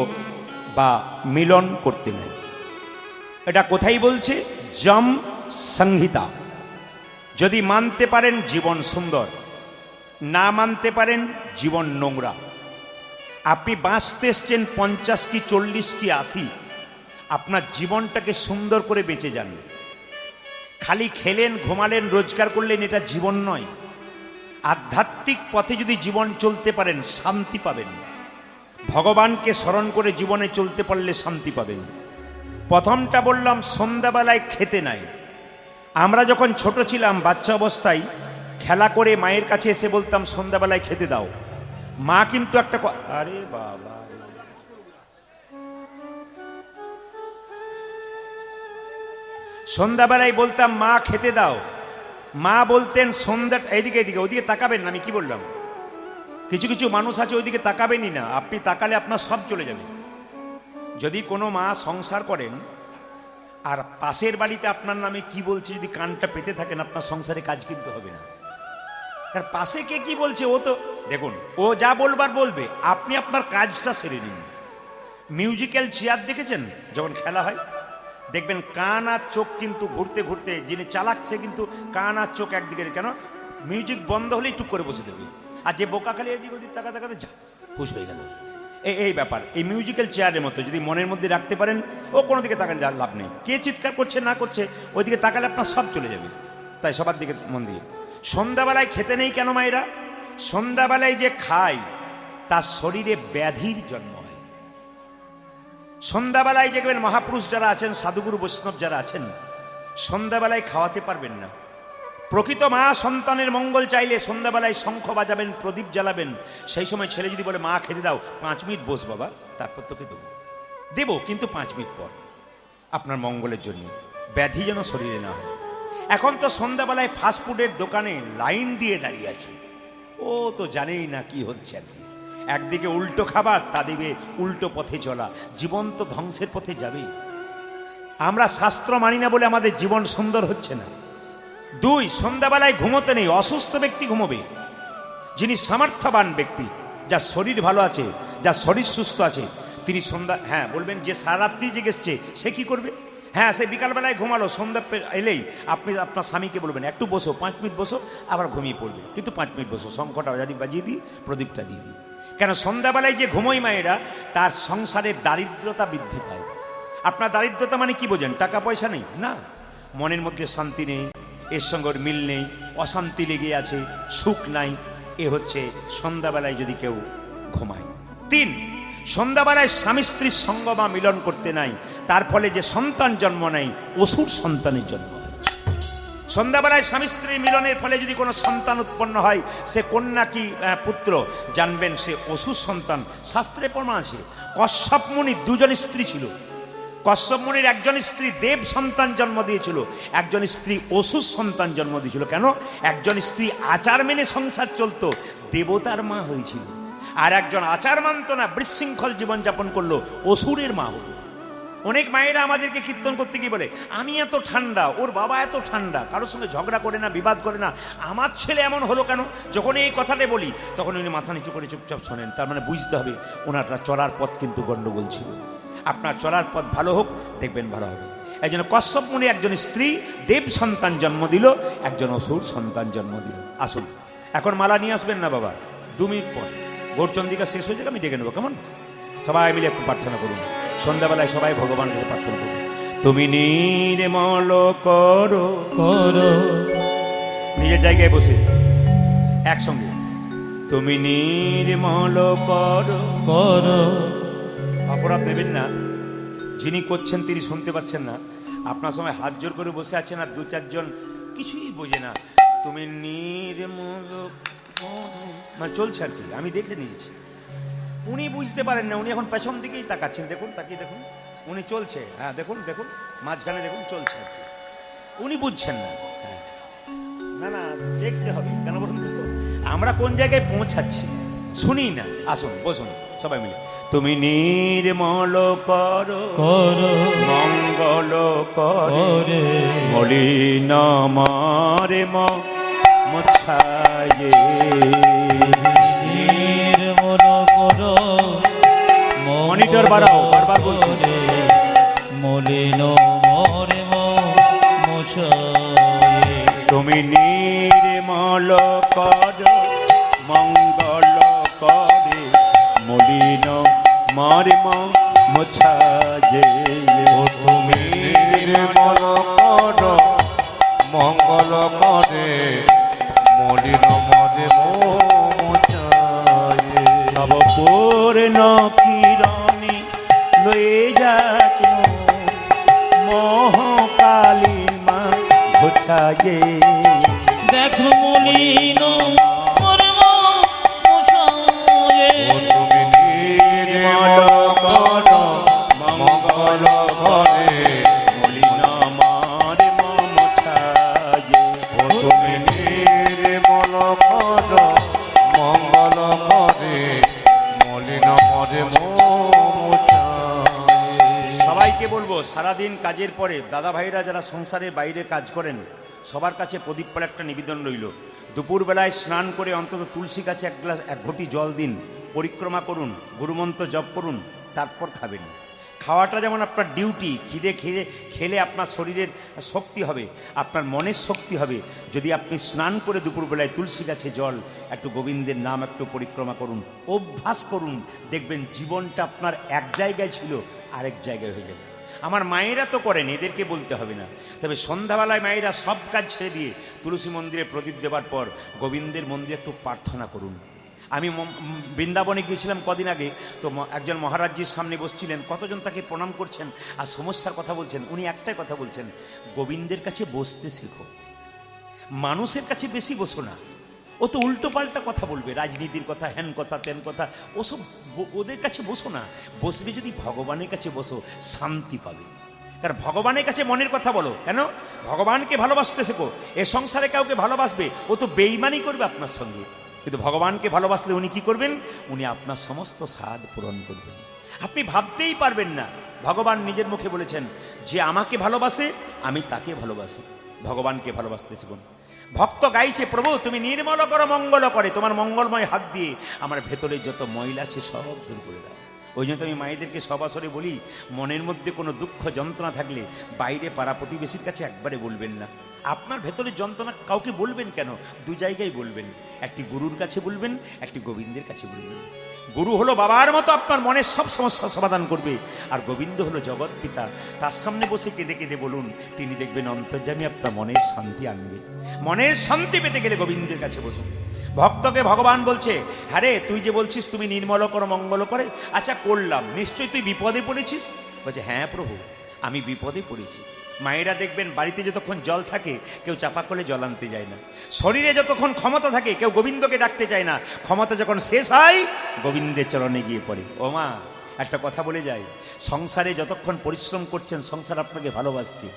বা মিলন করতে নাই। এটা কোথায় বলছে? যম সংহিতা। যদি মানতে পারেন জীবন সুন্দর, না মানতে পারেন জীবন নোংরা। আপনি বাঁচতে এসছেন 50 কি 40 কি 80, আপনার জীবনটাকে সুন্দর করে বেঁচে যান। খালি খেলেন, ঘুমালেন, রোজগার করলেন, এটা জীবন নয়। আধ্যাত্মিক পথে যদি জীবন চলতে পারেন শান্তি পাবেন। ভগবানকে স্মরণ করে জীবনে চলতে পারলে শান্তি পাবেন। প্রথমটা বললাম সন্ধ্যাবেলায় খেতে নাই। আমরা যখন ছোট ছিলাম, বাচ্চা অবস্থায় খেলা করে মায়ের কাছে এসে বলতাম সন্ধ্যাবেলায় খেতে দাও। মা কিন্তু একটা আরে বাবা, সন্ধ্যাবেলায় বলতাম মা খেতে দাও, মা বলতেন সন্ধ্যা, এইদিকে এদিকে, ওইদিকে তাকাবেন না। আমি কি বললাম? কিছু কিছু মানুষ আছে ওইদিকে তাকাবেনই না, আপনি তাকালে আপনার সব চলে যাবে। যদি কোনো মা সংসার করেন আর পাশের বাড়িতে আপনার নামে কি বলছে যদি কানটা পেতে থাকেন, আপনার সংসারে কাজ কিন্তু হবে না। আর পাশে কে কি বলছে ও তো দেখুন, ও যা বলবার বলবে, আপনি আপনার কাজটা সেরে নিন। মিউজিক্যাল চেয়ার দেখেছেন যখন খেলা হয়, দেখবেন কান আর চোখ কিন্তু ঘুরতে ঘুরতে, যিনি চালাচ্ছে কিন্তু কান আর চোখ একদিকে, কেন? মিউজিক বন্ধ হলেই টুক করে বসে দেবে। আর যে বোকা খালি এদিক ওদিক তাকাতে তাকাতে যা খুশ হয়ে গেল। এই ব্যাপার, এই মিউজিক্যাল চেয়ারের মতো যদি মনের মধ্যে রাখতে পারেন, ও কোনো দিকে তাকালে লাভ নেই। কে চিৎকার করছে না করছে ওইদিকে তাকালে আপনার সব চলে যাবে। তাই সবার দিকে মন দিয়ে। সন্ধ্যাবেলায় খেতে নেই কেন মায়েরা? সন্ধ্যাবেলায় যে খায় তার শরীরে ব্যাধির জন্ম হয়। সন্ধ্যাবেলায় দেখবেন মহাপুরুষ যারা আছেন, সাধুগুরু বৈষ্ণব যারা আছেন, সন্ধ্যাবেলায় খাওয়াতে পারবেন না। প্রকৃত মা সন্তানের মঙ্গল চাইলে সন্ধ্যাবেলায় শঙ্খ বাজাবেন, প্রদীপ জ্বালাবেন। সেই সময় ছেলে যদি বলে মা খেতে দাও, 5 মিনিট বস বাবা, তারপর তোকে দেবো, কিন্তু 5 মিনিট পর, আপনার মঙ্গলের জন্য, ব্যাধি যেন শরীরে না হয়। এখন তো সন্ধ্যাবেলায় ফাস্টফুডের দোকানে লাইন দিয়ে দাঁড়িয়ে আছে, ও তো জানেই না কি হচ্ছে। আর কি, একদিকে উল্টো খাবার, তাদিকে উল্টো পথে চলা, জীবন তো ধ্বংসের পথে যাবেই। আমরা শাস্ত্র মানি না বলে আমাদের জীবন সুন্দর হচ্ছে না। 2, সন্ধ্যাবেলায় ঘুমোতে নেই। অসুস্থ ব্যক্তি ঘুমোবে, যিনি সামর্থ্যবান ব্যক্তি, যার শরীর ভালো আছে, যার শরীর সুস্থ আছে তিনি সন্ধ্যা, হ্যাঁ বলবেন যে সারা রাত্রি জেগেছে সে কি করবে? হ্যাঁ, সে বিকালবেলায় ঘুমালো, সন্ধ্যা এলেই আপনি আপনার স্বামীকে বলবেন একটু বসো, 5 মিনিট বসো, আবার ঘুমিয়ে পড়বে, কিন্তু 5 মিনিট বসো, শঙ্খটা বাজিয়ে দিই, প্রদীপটা দিয়ে দিই। কেন? সন্ধ্যাবেলায় যে ঘুমোয় মায়েরা তার সংসারের দারিদ্রতা বৃদ্ধি পায়। আপনার দারিদ্রতা মানে কি বোঝেন? টাকা পয়সা নেই না, মনের মধ্যে শান্তি নেই, এর সঙ্গে ওর মিল নেই, অশান্তি লেগে আছে, সুখ নাই, এ হচ্ছে সন্ধ্যাবেলায় যদি কেউ ঘুমায়। 3, সন্ধ্যাবেলায় স্বামী স্ত্রীর সঙ্গ বা মিলন করতে নাই, তার ফলে যে সন্তান জন্ম নেয় অসুর সন্তানের জন্ম হয়। সন্ধ্যাবেলায় স্বামী স্ত্রীর মিলনের ফলে যদি কোনো সন্তান উৎপন্ন হয়, সে কন্যা কি পুত্র, জানবেন সে অসুর সন্তান। শাস্ত্রে প্রমাণ আছে, কশ্যপ মুনির 2 জন স্ত্রী ছিল। কশ্যপ মুনির একজন স্ত্রী দেব সন্তান জন্ম দিয়েছিল, একজন স্ত্রী অসুর সন্তান জন্ম দিয়েছিল। কেন? একজন স্ত্রী আচার মেনে সংসার চলতো, দেবতার মা হয়েছিল, আর একজন আচার মানত না, বিশৃঙ্খল জীবনযাপন করলো, অসুরের মা হলো। অনেক মায়েরা আমাদেরকে কীর্তন করতে গিয়ে বলে, আমি এত ঠান্ডা, ওর বাবা এত ঠান্ডা, কারোর সঙ্গে ঝগড়া করে না, বিবাদ করে না, আমার ছেলে এমন হলো কেন? যখন এই কথাটা বলি তখন উনি মাথা নিচু করে চুপচাপ শোনেন। তার মানে বুঝতে হবে ওনারা চলার পথ কিন্তু গণ্ডগোল ছিল। আপনার চলার পথ ভালো হোক, দেখবেন ভালো হবে। এই জন্য কশ্যপ মুনি একজন স্ত্রী দেব সন্তান জন্ম দিল, একজন অসুর সন্তান জন্ম দিল। আসুন, এখন মালা নিয়ে আসবেন না বাবা, 2 মিনিট পর গৌরচন্দ্রিকা শেষ হয়ে যাবে, আমি ডেকে নেবো, কেমন? সবাই মিলে একটু প্রার্থনা করুন, সন্ধ্যাবেলায় সবাই ভগবানকে প্রার্থনা করুন। তুমি নির্মল করো করো নিজের জায়গায় বসে একসঙ্গে, তুমি নির্মল করো। করো অপরাধ নেবেন না, যিনি করছেন তিনি শুনতে পাচ্ছেন না, আপনার সময় হাত জোর করে বসে আছেন আর 2-4 জন কিছুই বোঝে না, তুমি নির্মল করো মানে চলছে আর কি, আমি দেখে নিয়েছি। উনি বুঝতে পারেন না, উনি এখন পেছন দিকেই তাকাচ্ছেন, দেখুন, তাকিয়ে দেখুন, উনি চলছে, হ্যাঁ দেখুন দেখুন, মাঝখানে দেখুন চলছে আর কি, উনি বুঝছেন না। হ্যাঁ, না না দেখতে হবে, কেন বলুন তো, আমরা কোন জায়গায় পৌঁছাচ্ছি শুনি না। আসুন বসুন সবাই মিলে, তুমি নির্মল করো করো মঙ্গল করো করে মলিন মারে মোছায়ে, নির্মল করো মনিটর বাড়াও, বারবার বলছি। মলিন মরে মোছায়ে, তুমি নির্মল করো মঙ্গল করে মলিন মারে মোছায়ে, তুমি নির্মল করো মঙ্গল করে মলিন মরে মোছায়ে। তব পূর্ণ কিরণে লয়ে যাক মহাকালী মা ঘোছায়ে, দেখো মলিন মরে মোছায়ে, তুমি নির্মল করো মঙ্গল করে মলিন মারে মোছায়ে, তুমি নির্মল করো মঙ্গল করে মলিন মরে মোছায়ে। সবাইকে বলবো, সারাদিন কাজের পরে দাদা ভাইরা যারা সংসারের বাইরে কাজ করেন সবার কাছে প্রদীপ পাড়া একটা নিবেদন রইল, দুপুরবেলায় স্নান করে অন্তত তুলসী গাছে 1 ঘটি জল দিন, পরিক্রমা করুন, গুরুমন্ত্র জপ করুন, তারপর খাবেন। খাওয়াটা যেমন আপনার ডিউটি, খিদে খেলে আপনার শরীরের শক্তি হবে, আপনার মনের শক্তি হবে। যদি আপনি স্নান করে দুপুরবেলায় তুলসী গাছে জল, একটু গোবিন্দের নাম একটু পরিক্রমা করুন, অভ্যাস করুন, দেখবেন জীবনটা আপনার এক জায়গায় ছিল আরেক জায়গায় হয়ে যাবে। আমার মায়েরা তো করেন, এদেরকে বলতে হবে না, তবে সন্ধ্যাবেলায় মায়েরা সব কাজ ছেড়ে দিয়ে তুলসী মন্দিরে প্রদীপ দেওয়ার পর গোবিন্দের মন্দিরে একটু প্রার্থনা করুন। আমি বৃন্দাবনে গিয়েছিলাম কদিন আগে, তো একজন মহারাজজির সামনে বসছিলেন, কতজন তাকে প্রণাম করছেন আর সমস্যার কথা বলছেন, উনি একটাই কথা বলছেন, গোবিন্দের কাছে বসতে শেখো, মানুষের কাছে বেশি বসো না, ও তো উল্টো পাল্টা কথা বলবে, রাজনীতির কথা, হ্যান কথা, তেন কথা, ওসব ওদের কাছে বসো না, বসবে যদি ভগবানের কাছে বসো, শান্তি পাবে। কারণ ভগবানের কাছে মনের কথা বলো, কেন? ভগবানকে ভালোবাসতে শেখো। এ সংসারে কাউকে ভালোবাসবে, ও তো বেইমানি করবে আপনার সঙ্গে, কিন্তু ভগবানকে ভালোবাসলে উনি কি করবেন? উনি আপনার সমস্ত স্বাদ পূরণ করবেন। আপনি ভাবতেই পারবেন না, ভগবান নিজের মুখে বলেছেন যে আমাকে ভালোবাসে আমি তাকে ভালোবাসি। ভগবানকে ভালোবাসতে শিখুন। ভক্ত গাইছে, প্রভু তুমি নির্মল করো মঙ্গল করে, তোমার মঙ্গলময় হাত দিয়ে আমার ভেতরে যত ময়লা আছে সব দূর করে দাও। ওই জন্য আমি মায়েদেরকে সবাসরে বলি, মনের মধ্যে কোনো দুঃখ যন্ত্রণা থাকলে বাইরে পাড়া প্রতিবেশীর কাছে একবারে বলবেন না। আপনার ভেতরে যন্ত্রণা কাউকে বলবেন কেন? দু জায়গায় বলবেন, একটি গুরুর কাছে বলবেন, একটি গোবিন্দের কাছে বলবেন। গুরু হলো বাবার মতো আপনার মনের সব সমস্যা সমাধান করবে, আর গোবিন্দ হলো জগৎ পিতা, তার সামনে বসে কেঁদে কেঁদে বলুন, তিনি দেখবেন অন্তর্যামী আপনার মনের শান্তি আনবে। মনের শান্তি পেতে গেলে গোবিন্দের কাছে বসুন। ভক্তকে ভগবান বলছে, হ্যাঁ রে, তুই যে বলছিস তুমি নির্মল করো মঙ্গল করে, আচ্ছা করলাম, নিশ্চয়ই তুই বিপদে পড়েছিস? বলছে, হ্যাঁ প্রভু আমি বিপদে পড়েছি। মায়েরা দেখবেন বাড়িতে যতক্ষণ জল থাকে কেউ চাপা করলে জল আনতে যায় না, শরীরে যতক্ষণ ক্ষমতা থাকে কেউ গোবিন্দকে ডাকতে চায় না, ক্ষমতা যখন শেষ হয় গোবিন্দের চরণে গিয়ে পড়ে। ও মা, একটা কথা বলে যাই, সংসারে যতক্ষণ পরিশ্রম করছেন সংসার আপনাকে ভালোবাসছে।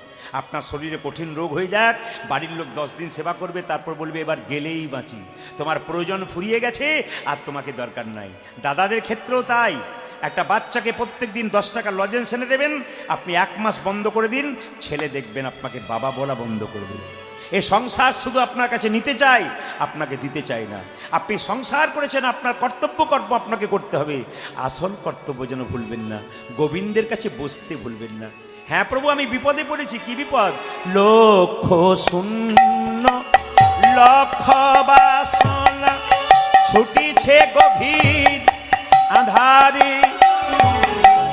আপনার শরীরে কঠিন রোগ হয়ে যাক, বাড়ির লোক 10 দিন সেবা করবে, তারপর বলবে এবার গেলেই বাঁচি, তোমার প্রয়োজন ফুরিয়ে গেছে আর তোমাকে দরকার নাই। দাদাদের ক্ষেত্রেও তাই। একটা বাচ্চাকে প্রত্যেক দিন 10 টাকা লজেন্স এনে দেবেন, আপনি 1 মাস বন্ধ করে দিন, ছেলে দেখবেন আপনাকে বাবা বলা বন্ধ করে দেবে। এই সংসার শুধু আপনার কাছে নিতে চাই, আপনাকে দিতে চাই না। আপনি সংসার করেছেন, আপনার কর্তব্য কর্ম আপনাকে করতে হবে, আসল কর্তব্য যেন ভুলবেন না, গোবিন্দের কাছে বসতে ভুলবেন না। হ্যাঁ প্রভু আমি বিপদে পড়েছি। কি বিপদ? লক্ষ শূন্য লক্ষ বাসনা ছুটিছে গভীর আধারে,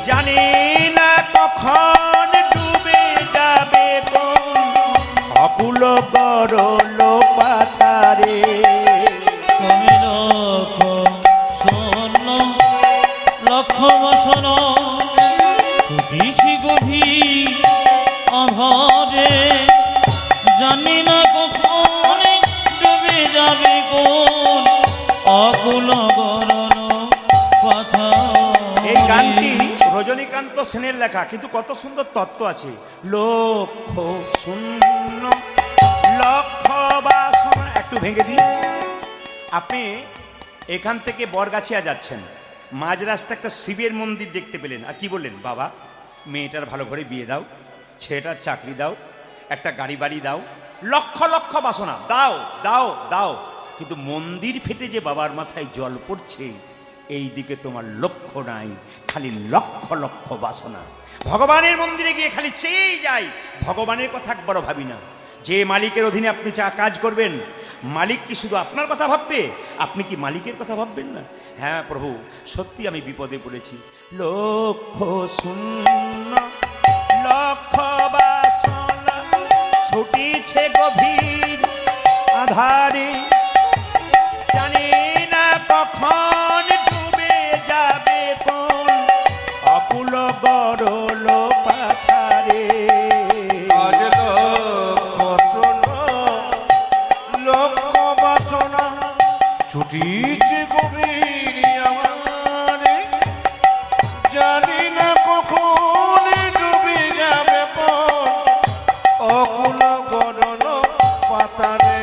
জানি না কখন ডুবে যাবে কোন অকুল গরল পাথারে। তুমি লক্ষ শূন্য লক্ষ বাসনা ছুটিছি গভীর আধারে, জানি না কখন ডুবে যাবে কোন অকুল গরল পাথারে। এই গানটি রজনীকান্ত সেনের লেখা, কিন্তু কত সুন্দর তত্ত্ব আছে। লক্ষ শূন্য লক্ষ বাসনা, একটু ভেঙে দিন। আপনি এখান থেকে বরগাছিয়া যাচ্ছেন, মাঝ রাস্তা একটা শিবের মন্দির দেখতে পেলেন, আর কি বললেন, বাবা মেয়েটার ভালো করে বিয়ে দাও, ছেলেটার চাকরি দাও, একটা গাড়ি বাড়ি দাও, লক্ষ লক্ষ বাসনা দাও দাও দাও, কিন্তু মন্দির ফেটে যে বাবার মাথায় জল পড়ছে এই দিকে তোমার লক্ষ্য নাই, খালি লক্ষ লক্ষ বাসনা। ভগবানের মন্দিরে গিয়ে খালি চেয়েই যাই, ভগবানের কথা একবারও ভাবি না। যে মালিকের অধীনে আপনি কাজ করবেন, মালিক কি শুধু আপনার কথা ভাববে? আপনি কি মালিকের কথা ভাববেন না? হ্যাঁ প্রভু সত্যি আমি বিপদে পড়েছি। লক্ষ শূন্য লক্ষ বাসনা ছুটিছে গভীর আধারে, জানি না কখন ডুবে যাবে কোন অকুল গরল পাথারে। আজ লক্ষ শূন্য লক্ষ বাসনা ছুটিছে গভীর আমারে, জানি না কখন ডুবে যাবে কোন অকুল গরল পাতারে।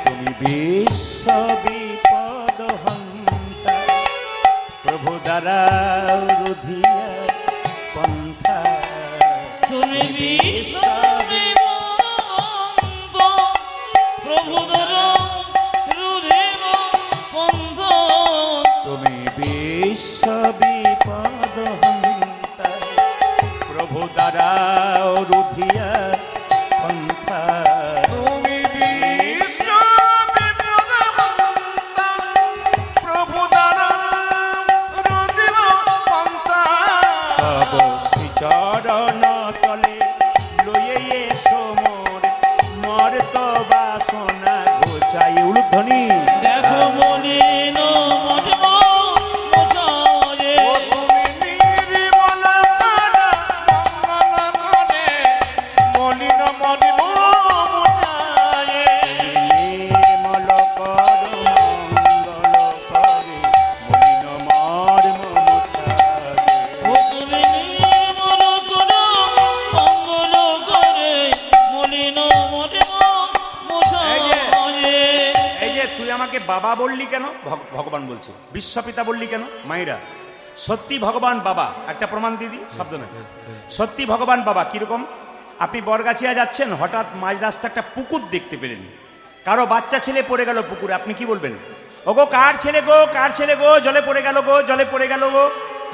তুমি বিশ্ব বিপদ হন্তা, প্রভু দ্বারা রুধিয়া পন্থা। তুমি বিশ্ব বিমন্ত, প্রভু দ্বারা হৃদয় পন্থ। তুমি বিশ্ব বিপদ হন্তা, প্রভু দ্বারা রুধিয়া পন্থা। তুমি বিশ্ব বিপদহন্তা, প্রভু দ্বারা রুধিব পন্থা। তব শ্রীচরণ তলে লয়ে এসো মোর, মর তো বাসনা ঘোচাই। উলুধ্বনি। দেখো মলিন মর্ম মশায়ে, ও তুমি নির্মল করা মঙ্গল করে, মলিন মলিন মুজায়ে। নির্মল কর মঙ্গল করে, মলিন মর্ম মোছায়ে। ও তুমি নির্মল করো মঙ্গল করে, মলিন মর্ম মশায়ে। এই যে তুই আমাকে বাবা বললি কেন? ভগবান বলছে। বিশ্বপিতা বললি কেন? মায়েরা সত্যি ভগবান বাবা। একটা প্রমাণ দিদি, শব্দ না, সত্যি ভগবান বাবা। কিরকম? আপনি বরগাছিয়া যাচ্ছেন, হঠাৎ মাঝ রাস্তা একটা পুকুর দেখতে পেলেন, কারো বাচ্চা ছেলে পড়ে গেল পুকুরে, আপনি কি বলবেন? ওগো কার ছেলে গো, কার ছেলে গো, জলে পড়ে গেল গো, জলে পড়ে গেল গো,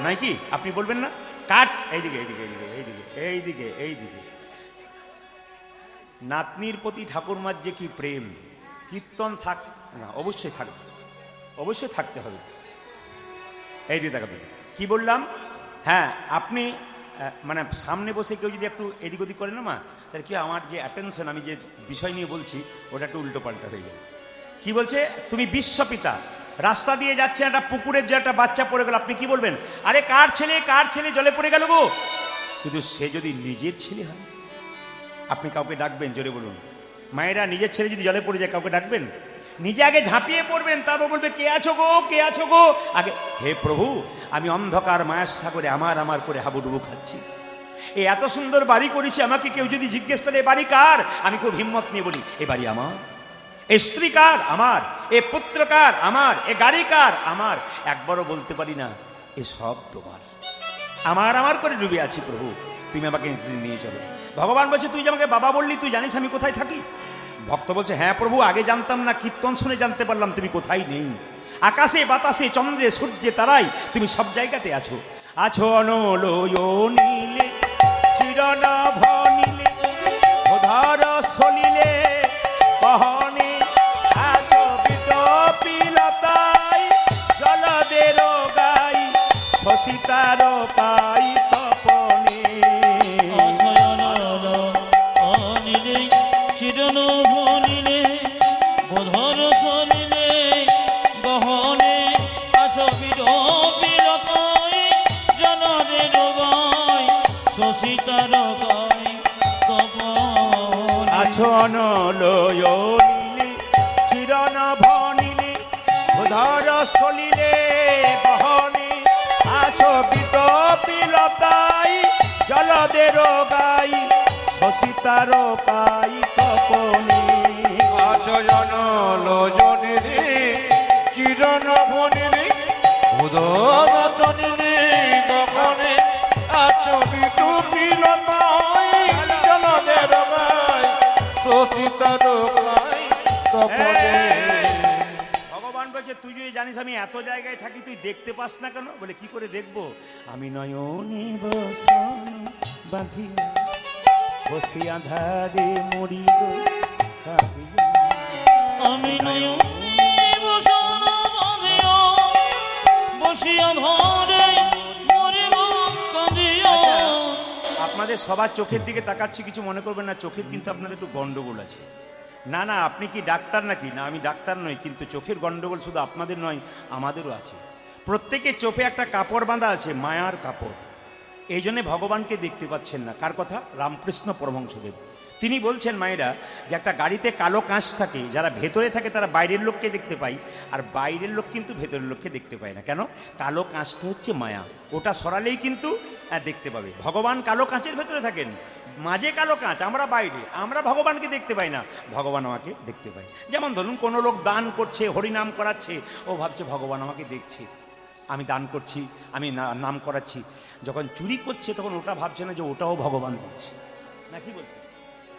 নাই কি? আপনি বলবেন না? কার? এইদিকে এইদিকে এইদিকে এইদিকে এইদিকে এইদিকে। নাতনির প্রতি ঠাকুরমার যে কি প্রেম, কীর্তন থাক না, অবশ্যই থাকবে, অবশ্যই থাকতে হবে। এই দিকে তাকাবেন। কি বললাম? হ্যাঁ, আপনি মানে সামনে বসে কেউ যদি একটু এদিক ওদিক করে না মা, তাহলে কি আমার যে অ্যাটেনশন, আমি যে বিষয় নিয়ে বলছি ওটা একটু উল্টো পাল্টা হয়ে যাবে। কি বলছে? তুমি বিশ্বপিতা, রাস্তা দিয়ে যাচ্ছে একটা পুকুরের যে একটা বাচ্চা পড়ে গেল, আপনি কি বলবেন? আরে কার ছেলে, কার ছেলে জলে পড়ে গেল গো। কিন্তু সে যদি নিজের ছেলে হয়, আপনি কাউকে ডাকবেন? জোরে বলুন। মায়েরা, নিজের ছেলে যদি জলে পড়ে যায় কাউকে ডাকবেন? নিজে আগে ঝাঁপিয়ে পড়বেন, তারপর বলবে কে আছো গো, কে আছো গো। আগে হে প্রভু, আমি অন্ধকার মায়ার সাগরে আমার আমার করে হাবুডুবু খাচ্ছি। এ এত সুন্দর বাড়ি করেছি, আমাকে কেউ যদি জিজ্ঞেস করে এ বাড়ি কার, আমি খুব হিম্মত নিয়ে বলি এ বাড়ি আমার। এ স্ত্রী কার? আমার। এ পুত্র কার? আমার। এ গাড়ি কার? আমার। একবারও বলতে পারি না এ সব তোমার। আমার আমার করে ডুবে আছি প্রভু, তুমি আমাকে নিয়ে চলো। ভগবান বলছে তুই যে আমাকে বাবা বললি, তুই জানিস আমি কোথায় থাকি? ভক্ত বলছে হ্যাঁ প্রভু, আগে জানতাম না, কীর্তন শুনে জানতে পারলাম তুমি কোথায় নেই। আকাশে বাতাসে চন্দ্রে সূর্যে তারাই তুমি সব জায়গাতে আছো। আছো অনলনীলে চিরনভ নীলে ধর সলিলে কহনে, আছো বিটপিলতাই জলদের গাই শশিতার কাই তপনে। অনিলে চিরনভ নীলে বোধর সলিলে গহনে, আছো বিরতাই জনদের গাই শশিতার গাই তপনে। আছো অনলনীলে চিরনভ নীলে ধর সলিলে বহনে, আছো বিটপিলতাই জলদের গাই শশিতার কাই তপনে। আচয়ন লোজনিরে চিরনভনিরে উদরচনিরে গগনে, আচবিটু পিলতাই জলদের গাই শোষিতার গাই তপনে। ভগবান বলছে তুই যদি জানিস আমি এত জায়গায় থাকি, তুই দেখতে পাস না কেন? বলে কি করে দেখবো? আমি নয়নে বসন বাঁধিয়া বসে আধারে মরি গো কাঁদিয়া। আমি নয়নে বসন বাঁধিয়া বসিয়া ধরে মরিব কাঁদিয়া। আপনাদের সবার চোখের দিকে তাকাচ্ছি, কিছু মনে করবেন না, চোখের কিন্তু আপনাদের একটু গন্ডগোল আছে। না না, আপনি কি ডাক্তার নাকি? না, আমি ডাক্তার নই, কিন্তু চোখের গন্ডগোল শুধু আপনাদের নয়, আমাদেরও আছে। প্রত্যেকের চোখে একটা কাপড় বাঁধা আছে, মায়ার কাপড়। এই জন্যে ভগবানকে দেখতে পাচ্ছেন না। কার কথা? রামকৃষ্ণ পরমহংসদেব। তিনি বলছেন মায়েরা, যে একটা গাড়িতে কালো কাঁচ থাকে, যারা ভেতরে থাকে তারা বাইরের লোককে দেখতে পায়, আর বাইরের লোক কিন্তু ভেতরের লোককে দেখতে পায় না। কেন? কালো কাঁচটা হচ্ছে মায়া, ওটা সরালেই কিন্তু দেখতে পাবে। ভগবান কালো কাঁচের ভেতরে থাকেন, মাঝে কালো কাঁচ, আমরা বাইরে, আমরা ভগবানকে দেখতে পাই না, ভগবান আমাকে দেখতে পায়। যেমন ধরুন কোনো লোক দান করছে, হরিনাম করাচ্ছে, ও ভাবছে ভগবান আমাকে দেখছে, আমি দান করছি, আমি নাম করাচ্ছি। যখন চুরি করছে তখন ওটা ভাবছে না যে ওটাও ভগবান দেখছে। না কি বলছে?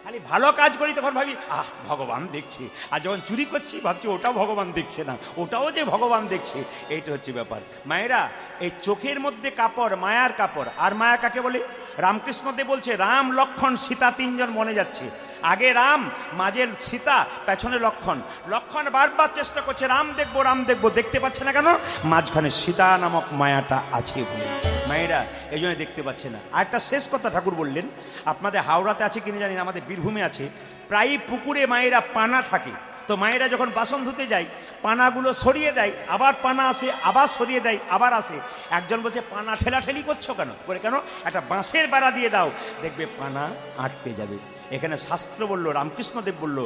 খালি ভালো কাজ করি তখন ভাবি আহ ভগবান দেখছে, আর যখন চুরি করছি ভাবছি ওটাও ভগবান দেখছে না, ওটাও যে ভগবান দেখছে। এইটা হচ্ছে ব্যাপার। মায়েরা, এই চোখের মধ্যে কাপড়, মায়ার কাপড়। আর মায়া কাকে বলে? রামকৃষ্ণদেব বলছে রাম লক্ষণ সীতা তিনজন মনে যাচ্ছে। আগে রাম, মাঝে সীতা, পেছনে লক্ষণ। লক্ষণ বারবার চেষ্টা করছে রাম দেখবো, রাম দেখবো, দেখতে পাচ্ছে না কেন? মাঝখানে সীতা নামক মায়াটা আছে বলে। মায়েরা এই জন্য দেখতে পাচ্ছে না। আর একটা শেষ কথা ঠাকুর বললেন, আপনাদের হাওড়াতে আছে কিনা জানি না, আমাদের বীরভূমে আছে। প্রায় পুকুরে মায়েরা পানা থাকে, তো মায়েরা যখন বাসন ধুতে যায় পানাগুলো সরিয়ে দেয়, আবার পানা আসে, আবার সরিয়ে দেয়, আবার আসে। একজন বলছে পানা ঠেলাঠেলি করছো কেন? বলে কেন? একটা বাঁশের বেড়া দিয়ে দাও, দেখবে পানা আটকে যাবে। এখানে শাস্ত্র বলল, রামকৃষ্ণদেব বলল,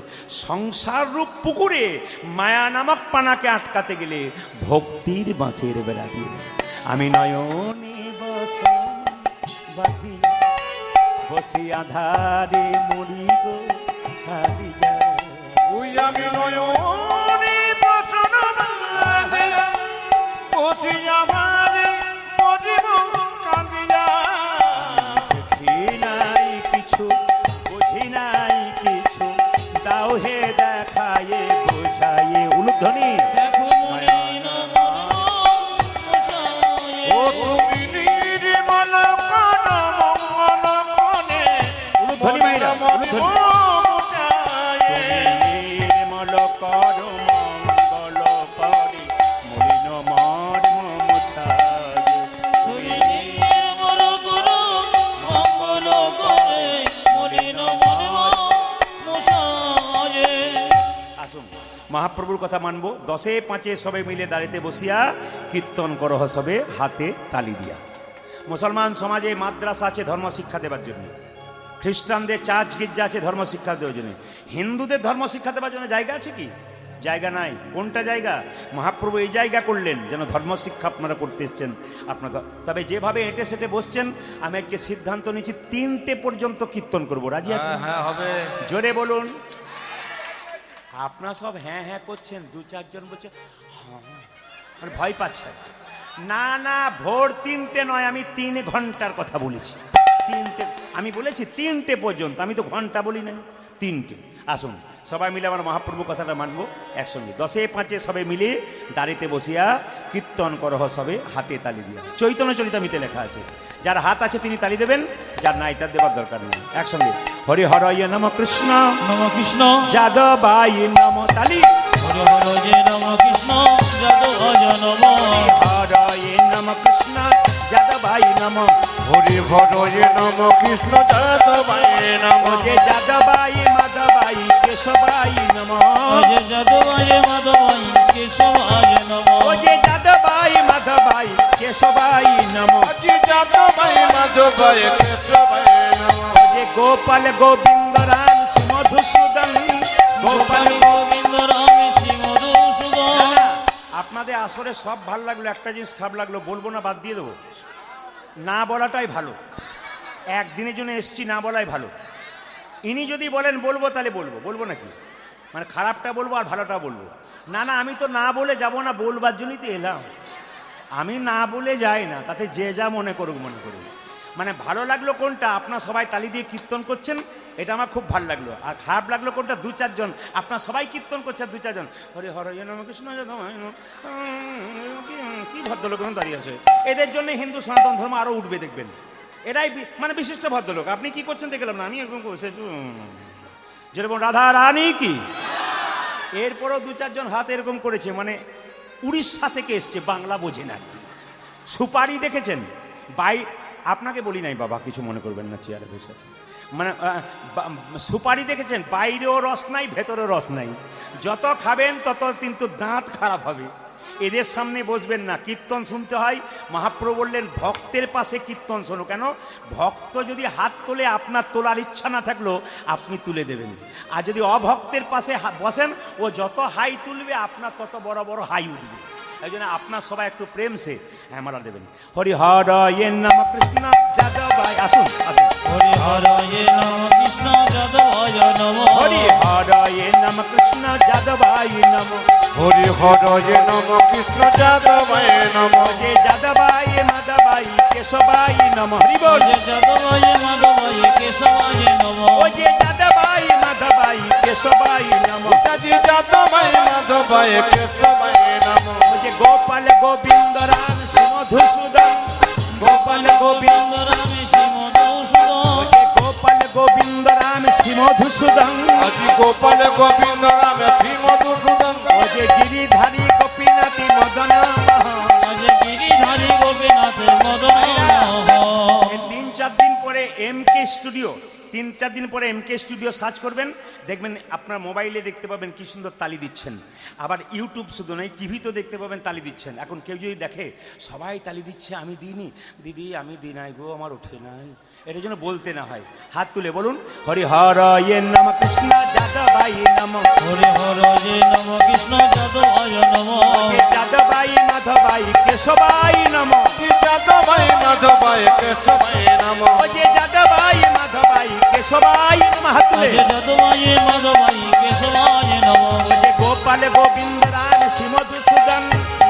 সংসার রূপ পুকুরে মায়া নামক পানাকে আটকাতে গেলে ভক্তির বাঁশের বেড়া দিয়ে। আমি নয়নে বসন বাঁধিয়া বসে আধারে মরি গো কাঁদিয়া। ওই আমি নয়নে বসন বাঁধিয়া বসিয়া আধারে মরিব কাঁদিয়া। দেখি নাই কিছু, বুঝি নাই কিছু, দাও হে দেখায়ে মোচায়ে নির্মল কর মঙ্গল করে মলিন মর্ম মোছায়ে। তুমি নির্মল করো মঙ্গল করে মলিন মর্ম মোছায়ে। আসুন মহাপ্রভুর কথা মানবো। 10-5 সবে মিলে দাঁড়িতে বসিয়া কীর্তন করহ সবে হাতে তালি দিয়া। মুসলমান সমাজে মাদ্রাসা আছে ধর্ম শিক্ষা দেবার জন্য, খ্রিস্টানদের চার্চ গির্জা আছে ধর্ম শিক্ষা দেওয়ার জন্য, হিন্দুদের ধর্ম শিক্ষা দেওয়ার জন্য জায়গা আছে কি? জায়গা নাই। কোনটা জায়গা? মহাপ্রভু এই জায়গা করলেন যেন ধর্ম শিক্ষা আপনারা করতে এসছেন আপনারা। তবে যেভাবে এঁটে সেটে বসছেন, আমি আজকে সিদ্ধান্ত নিচ্ছি 3টে পর্যন্ত কীর্তন করবো। রাজি আছেন? হ্যাঁ হবে। জোরে বলুন। আপনারা সব হ্যাঁ হ্যাঁ করছেন, 2-4 জন বলছে হ্যাঁ, মানে ভয় পাচ্ছে। না না, ভোর 3টে নয়, আমি 3 ঘন্টার কথা বলেছি। 3টে আমি বলেছি, 3টে পর্যন্ত, আমি তো ঘন্টা বলি নাই, 3টে। আসুন সবাই মিলে আমার মহাপ্রভু কথাটা মানবো একসঙ্গে। 10-5 সবে মিলে দাঁড়িতে বসিয়া কীর্তন করহ সবে হাতে তালি দিয়া। চৈতন্য চরিতামিতে লেখা আছে, যার হাত আছে তিনি তালি দেবেন, যার নাই তার দেবার দরকার নেই। একসঙ্গে হরি হরয় নম কৃষ্ণ নম কৃষ্ণ যাদবাই নম তালি। হর হর যে নম কৃষ্ণ যাদবায় নম। হরয় নম কৃষ্ণ যাদবাই নম। হরি ভটয়ে নম কৃষ্ণ যাদবায় নম। ও যে যাদবাই মাধবাই কেশবাই নম। যে যাদবায় মাধবায় কেশবায় নম। ও যে যাদবাই মাধবাই কেশবাই নম। আজি যাদবায় মাধবায় কেশবায় নম। ও যে গোপাল গোবিন্দ রাম শ্রী মধুসূদন। গোপাল গোবিন্দ রাম শ্রী মধুসূদন। আপনাদের আসরে সব ভালো লাগলো, একটা জিনিস খারাপ লাগলো, বলবো না, বাদ দিয়ে দেবো? না বলাটাই ভালো। একদিনের জন্য এসছি, না বলাই ভালো। ইনি যদি বলেন বলবো, তাহলে বলবো। বলবো নাকি? মানে খারাপটা বলবো আর ভালোটা বলবো? না না, আমি তো না বলে যাব না, বলবার জন্যই তো এলাম। আমি না বলে যাই না, তাতে যে যা মনে করুক মনে করুক। মানে ভালো লাগলো কোনটা? আপনার সবাই তালি দিয়ে কীর্তন করছেন, এটা আমার খুব ভালো লাগলো। আর খারাপ লাগলো কোনটা? 2-4 জন আপনার সবাই কীর্তন করছেন, 2-4 জন হরে হরে নম কৃষ্ণ যাদবায় নমঃ। কি ভদ্রলোক দাঁড়িয়ে আছে, এদের জন্য হিন্দু সনাতন ধর্ম আরো উঠবে দেখবেন। এরাই মানে বিশিষ্ট ভদ্রলোক। আপনি কি করছেন দেখলাম না, আমি এরকম করছি যেরকম রাধা রানী কি। এরপরও 2-4 জন হাত এরকম করেছে, মানে উড়িষ্যা থেকে এসছে, বাংলা বোঝে না। সুপারি দেখেছেন? আপনাকে বলি নাই বাবা, কিছু মনে করবেন না, চেয়ারে বসে আছে। মানে সুপারি দেখেছেন? বাইরেও রস নাই, ভেতরেও রস নাই। যত খাবেন তত কিন্তু দাঁত খারাপ হবে। এদের সামনে বসবেন না, কীর্তন শুনতে হয়। মহাপ্রভু বললেন ভক্তের পাশে কীর্তন শোনো। কেন? ভক্ত যদি হাত তোলে, আপনার তোলার ইচ্ছা না থাকলেও আপনি তুলে দেবেন। আর যদি অভক্তের পাশে বসেন, ও যত হাই তুলবে আপনার তত বড় বড় হাই উঠবে। এই জন্য আপনার সবাই একটু প্রেম সে হ্যাঁ মালা দেবেন। হরি হরয়ে নম কৃষ্ণ যাদবায়। আসুন আসুন। হরি হরয়ে নম কৃষ্ণ যাদবায় নম। হরি হরয়ে নম কৃষ্ণ যাদবায় নম। হরি ভটয়ে নম কৃষ্ণ যাদবায় নম। যে যাদবায় মাধবাই কেশবাই নম। হরি বল। যে যাদবায় মাধবায় কেশবায় নম। ও যে যাদবাই মাধবাই কেশবাই নম। আজি যাদবায় মাধবায় কেশবায় নম। ও যে গোপাল গোবিন্দ রাম শ্রী মধুসূদন। গোপাল গোবিন্দ রাম শ্রী মধুসূদন। ও যে গোপাল গোবিন্দ রাম শ্রী মধুসূদন। আজি গোপাল গোবিন্দ রাম শ্রী মধুসূদন। ও যে গিরিধারী গোপীনাথী মদন মোহন। যে গিরিধারী গোপীনাথ মদন মোহন। 3-4 দিন পরে এমকে স্টুডিও, 3-4 দিন পরে এমকে স্টুডিও সার্চ করবেন, দেখবেন আপনার মোবাইলে দেখতে পাবেন কি সুন্দর তালি দিচ্ছেন। আবার ইউটিউব শুধু নয়, টিভিতেও দেখতে পাবেন তালি দিচ্ছেন। এখন কেউ যদি দেখে সবাই তালি দিচ্ছে, আমি দিইনি, দিদি আমি দিই নাই গো, আমার ওঠে নাই, এটার জন্য বলতে না হয়। হাত তুলে বলুন হরি হরয়ে নম কৃষ্ণ যাদবায় নম। হরি হরয়ে নম কৃষ্ণ যাদবায় নম। যাদবায় মাধবাই কেশবায় নম। যাদবায় মাধবায় কেশবায় নম। ও যে যাদবায় মাধবাই কেশবায় নম। হাত তুলে। যে যাদবায় মাধবায় কেশবায় নম। ও যে গোপাল গোবিন্দ রাম শ্রী মধুসূদন।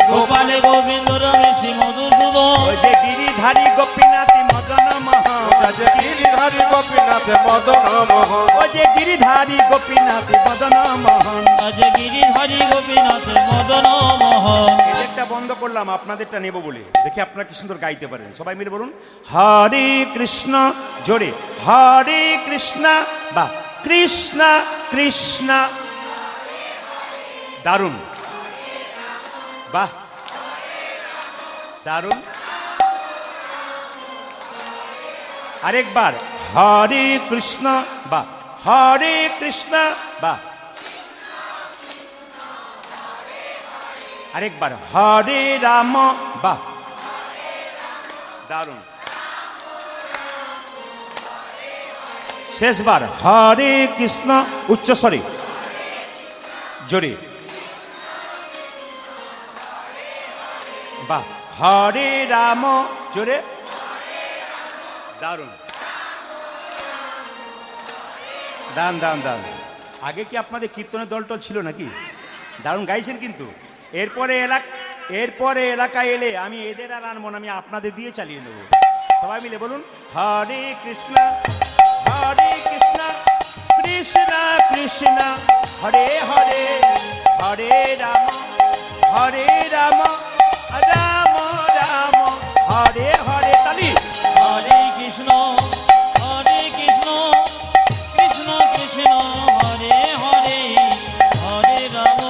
গোপাল গোবিন্দ রাম শ্রী মধুসূদন। ও যে গিরিধারী গোপীনাথী মদন মোহন। যে গিরিধারী গোপীনাথ মদন মোহন। ও যে গিরিধারী গোপীনাথী মদন মোহন। যে গিরিধারী গোপীনাথ মদন মোহন। এদেরটা বন্ধ করলাম, আপনাদেরটা নেব বলে। দেখি আপনারা কি সুন্দর গাইতে পারেন। সবাই মিলে বলুন হরে কৃষ্ণ, জোরে হরে কৃষ্ণ, বা কৃষ্ণ কৃষ্ণ, দারুণ, বাহ, দারুণ। আরেকবার, হরে কৃষ্ণ, বাহ, হরে কৃষ্ণ, বাহ। আরেকবার, হরে রাম, বাহ, দারুণ। শেষবার, হরে কৃষ্ণ, উচ্চস্বরে, জোরে, বাহ, হরে রাম, জোরে, দারুণ, দান দান দান। আগে কি আপনাদের কীর্তনের দলটল ছিল নাকি? দারুণ গাইছেন কিন্তু। এরপরে এলাকায় এলে আমি এদের আর আনবো না, আমি আপনাদের দিয়ে চালিয়ে নেব। সবাই মিলে বলুন, হরে কৃষ্ণ হরে কৃষ্ণ কৃষ্ণ কৃষ্ণ হরে হরে, হরে রাম রাম রাম হরে হরে। তালি, হরে কৃষ্ণ কৃষ্ণ কৃষ্ণ হরে হরে, হরে রাম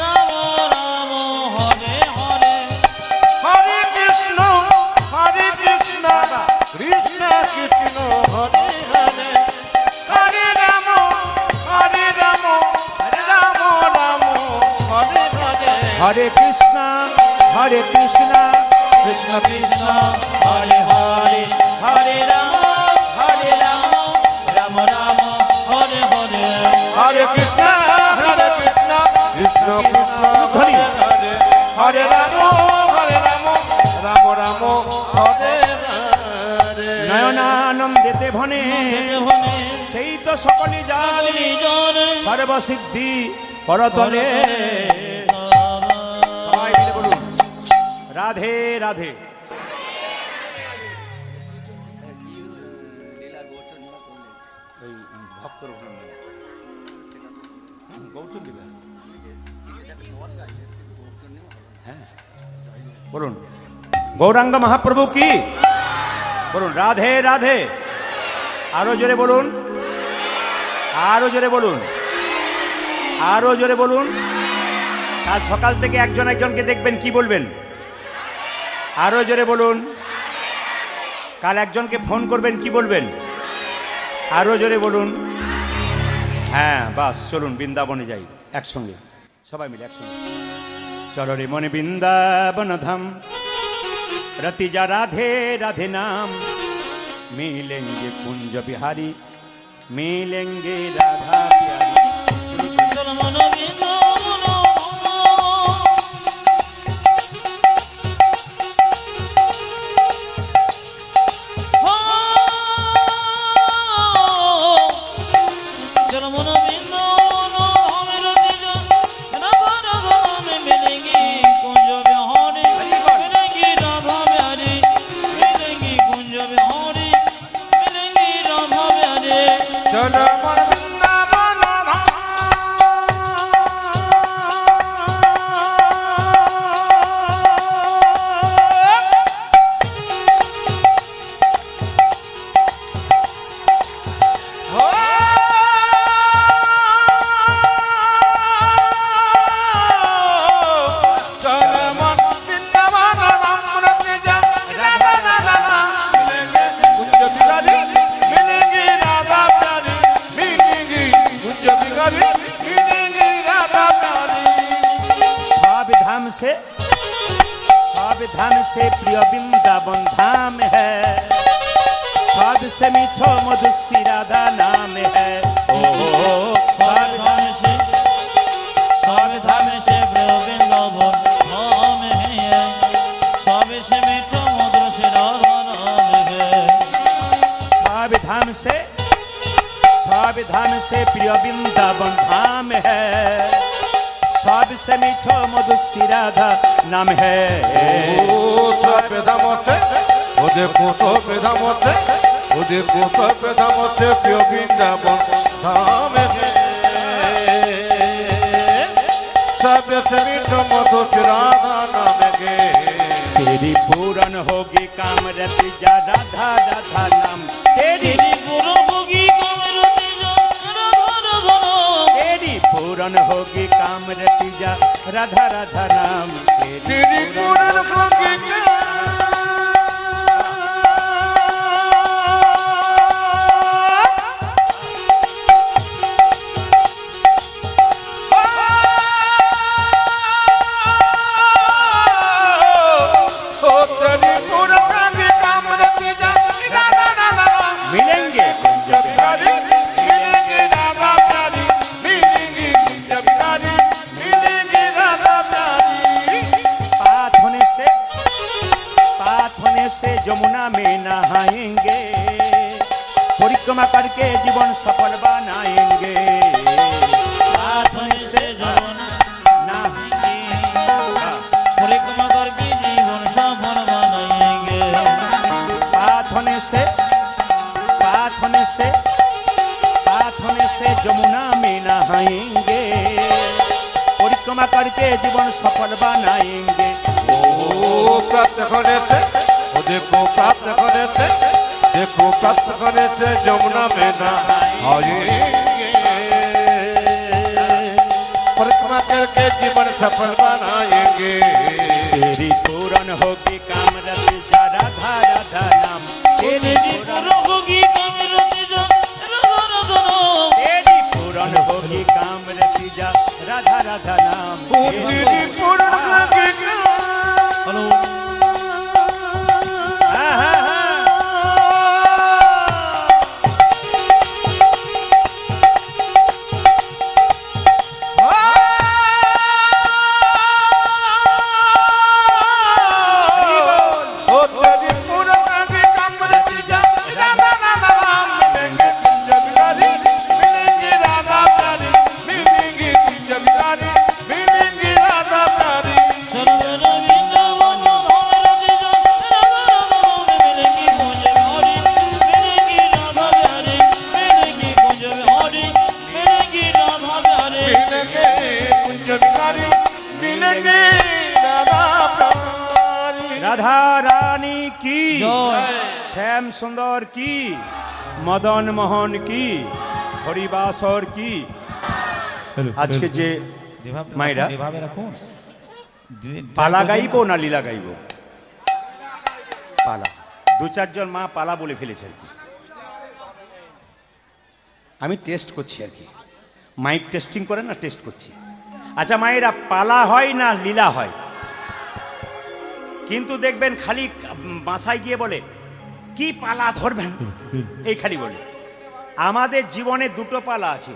রাম রাম হরে হরে। হরে কৃষ্ণ কৃষ্ণ কৃষ্ণ হরে হরে, হরে রাম রাম রাম হরে হরে। হরে কৃষ্ণ কৃষ্ণ কৃষ্ণ হরে হরে, হরে রাম রাম রাম হরে হরে। হরে কৃষ্ণ কৃষ্ণ কৃষ্ণ হরে হরে, হরে রাম রাম রাম হরে হরে। নয়নানন্দেতে ভনে, ভনে সেই তো সকলে জানি, সর্বসিদ্ধি পরতলে। সবাই মিলে বলুন, রাধে রাধে। এই ভক্তর গৌতম দিবে, হ্যাঁ বলুন, গৌরাঙ্গ মহাপ্রভু কি বলুন, রাধে রাধে। আরো জোরে বলুন, আরো জোরে বলুন, আরো জোরে বলুন। আজ সকাল থেকে একজন একজনকে দেখবেন, কি বলবেন? আরো জোরে বলুন। কাল একজনকে ফোন করবেন, কি বলবেন? আরো জোরে বলুন। হ্যাঁ বাস, চলুন বৃন্দাবনে যাই একসঙ্গে, সবাই মিলে একসঙ্গে। চলো রে মনে বৃন্দাবন ধাম, रतिजा राधे राधे नाम, मिलेंगे कुंज बिहारी, मिलेंगे राधा प्यारी। চলো আমার বৃন্দাবন ধাম, চলো আমার বৃন্দাবন ধাম, রতিজা রাধা রাধা মিলেঙ্গে কুঞ্জ বিহারি, मिलेंगे राधा प्यारी, मिलेंगी कुंज बिहारी, मिलेंगी राधा प्यारी। सब धाम से प्रिय वृंदावन धाम है, सबसे मीठो मधुसी राधा नाम है। ओ सब धाम से वृंदावन धाम है, सबसे मीठा मधुर से राधा नाम है। सब धाम से प्रिय वृंदावन धाम है, सबसे मीठो मधुसी राधा नाम है। ओ सब धाम से, ओ देखो सब धाम से, ओ देखो सब धाम से प्रिय वृंदावन धाम है, सबसे मीठो मधुर राधा नाम है। तेरी तेरी पूरन होगी काम रति जा राधा राधा नाम तेरी तेरी पूर्ण होगी कामरति जा राधा राधा नाम तेरी पूरन होगी काम रति जा राधा राधा नाम तेरी पूरन होगी मिलेंगे कुंज बिहारी मिलेंगे राधा प्यारी मिलेंगे कुंज बिहारी मिलेंगे राधा प्यारी पात होने से जमुना में नहाएंगे परिक्रमा करके जीवन सफल बनाएंगे हाथ से जवन नहाएंगे परिक्रमा करके जीवन सफल बनाएंगे पात होने से जमुना में नहाएंगे परिक्रमा करके जीवन सफल बनाएंगे ओ प्राप्त होने से ओ देखो प्राप्त होने से देखो प्राप्त होने से जमुना में ना आएंगे परिक्रमा करके जीवन सफल बनाएंगे तेरी पूरन होगी काम रति जा राधा राधा नाम तेरी पूर्ण होगी कामरति जा राधा राधा नाम तेरी पूरन होगी काम रति जा राधा राधा नाम तेरी पूर्ण होगी हेलो हाँ, हाँ, हाँ। हरि बोल। ओ तेरी पूर्ण होगी कामरति जा राधा राधा नाम मिलेंगे कुंज बिहारी मिलेंगे राधा प्यारी मिलेंगे कुंज बिहारी मिलेंगे राधा प्यारी सर्वदा वृंदावन कामरति जा राधा राधा नाम मिलेंगी कुंज बिहारी मिलेंगी राधा प्यारी मिलेंगी कुंज बिहारी मिलेंगी राधा प्यारी मिलेंगे कुंज बिहारी मिलेंगे राधा प्यारी राधा रानी की जय। श्याम सुंदर की मदन मोहन की হরিবাসর কি আজকে যে মায়েরা এভাবে রাখুন পালা গাইবো না লীলা গাইবো পালা দু চারজন মা পালা বলে ফেলেছে আর কি আমি টেস্ট করছি আর কি মাইক টেস্টিং করে না টেস্ট করছি আচ্ছা মায়েরা পালা হয় না লীলা হয় কিন্তু দেখবেন খালি বাসায় গিয়ে বলে কি পালা ধরবেন এই খালি বলে আমাদের জীবনে দুটো পালা আছে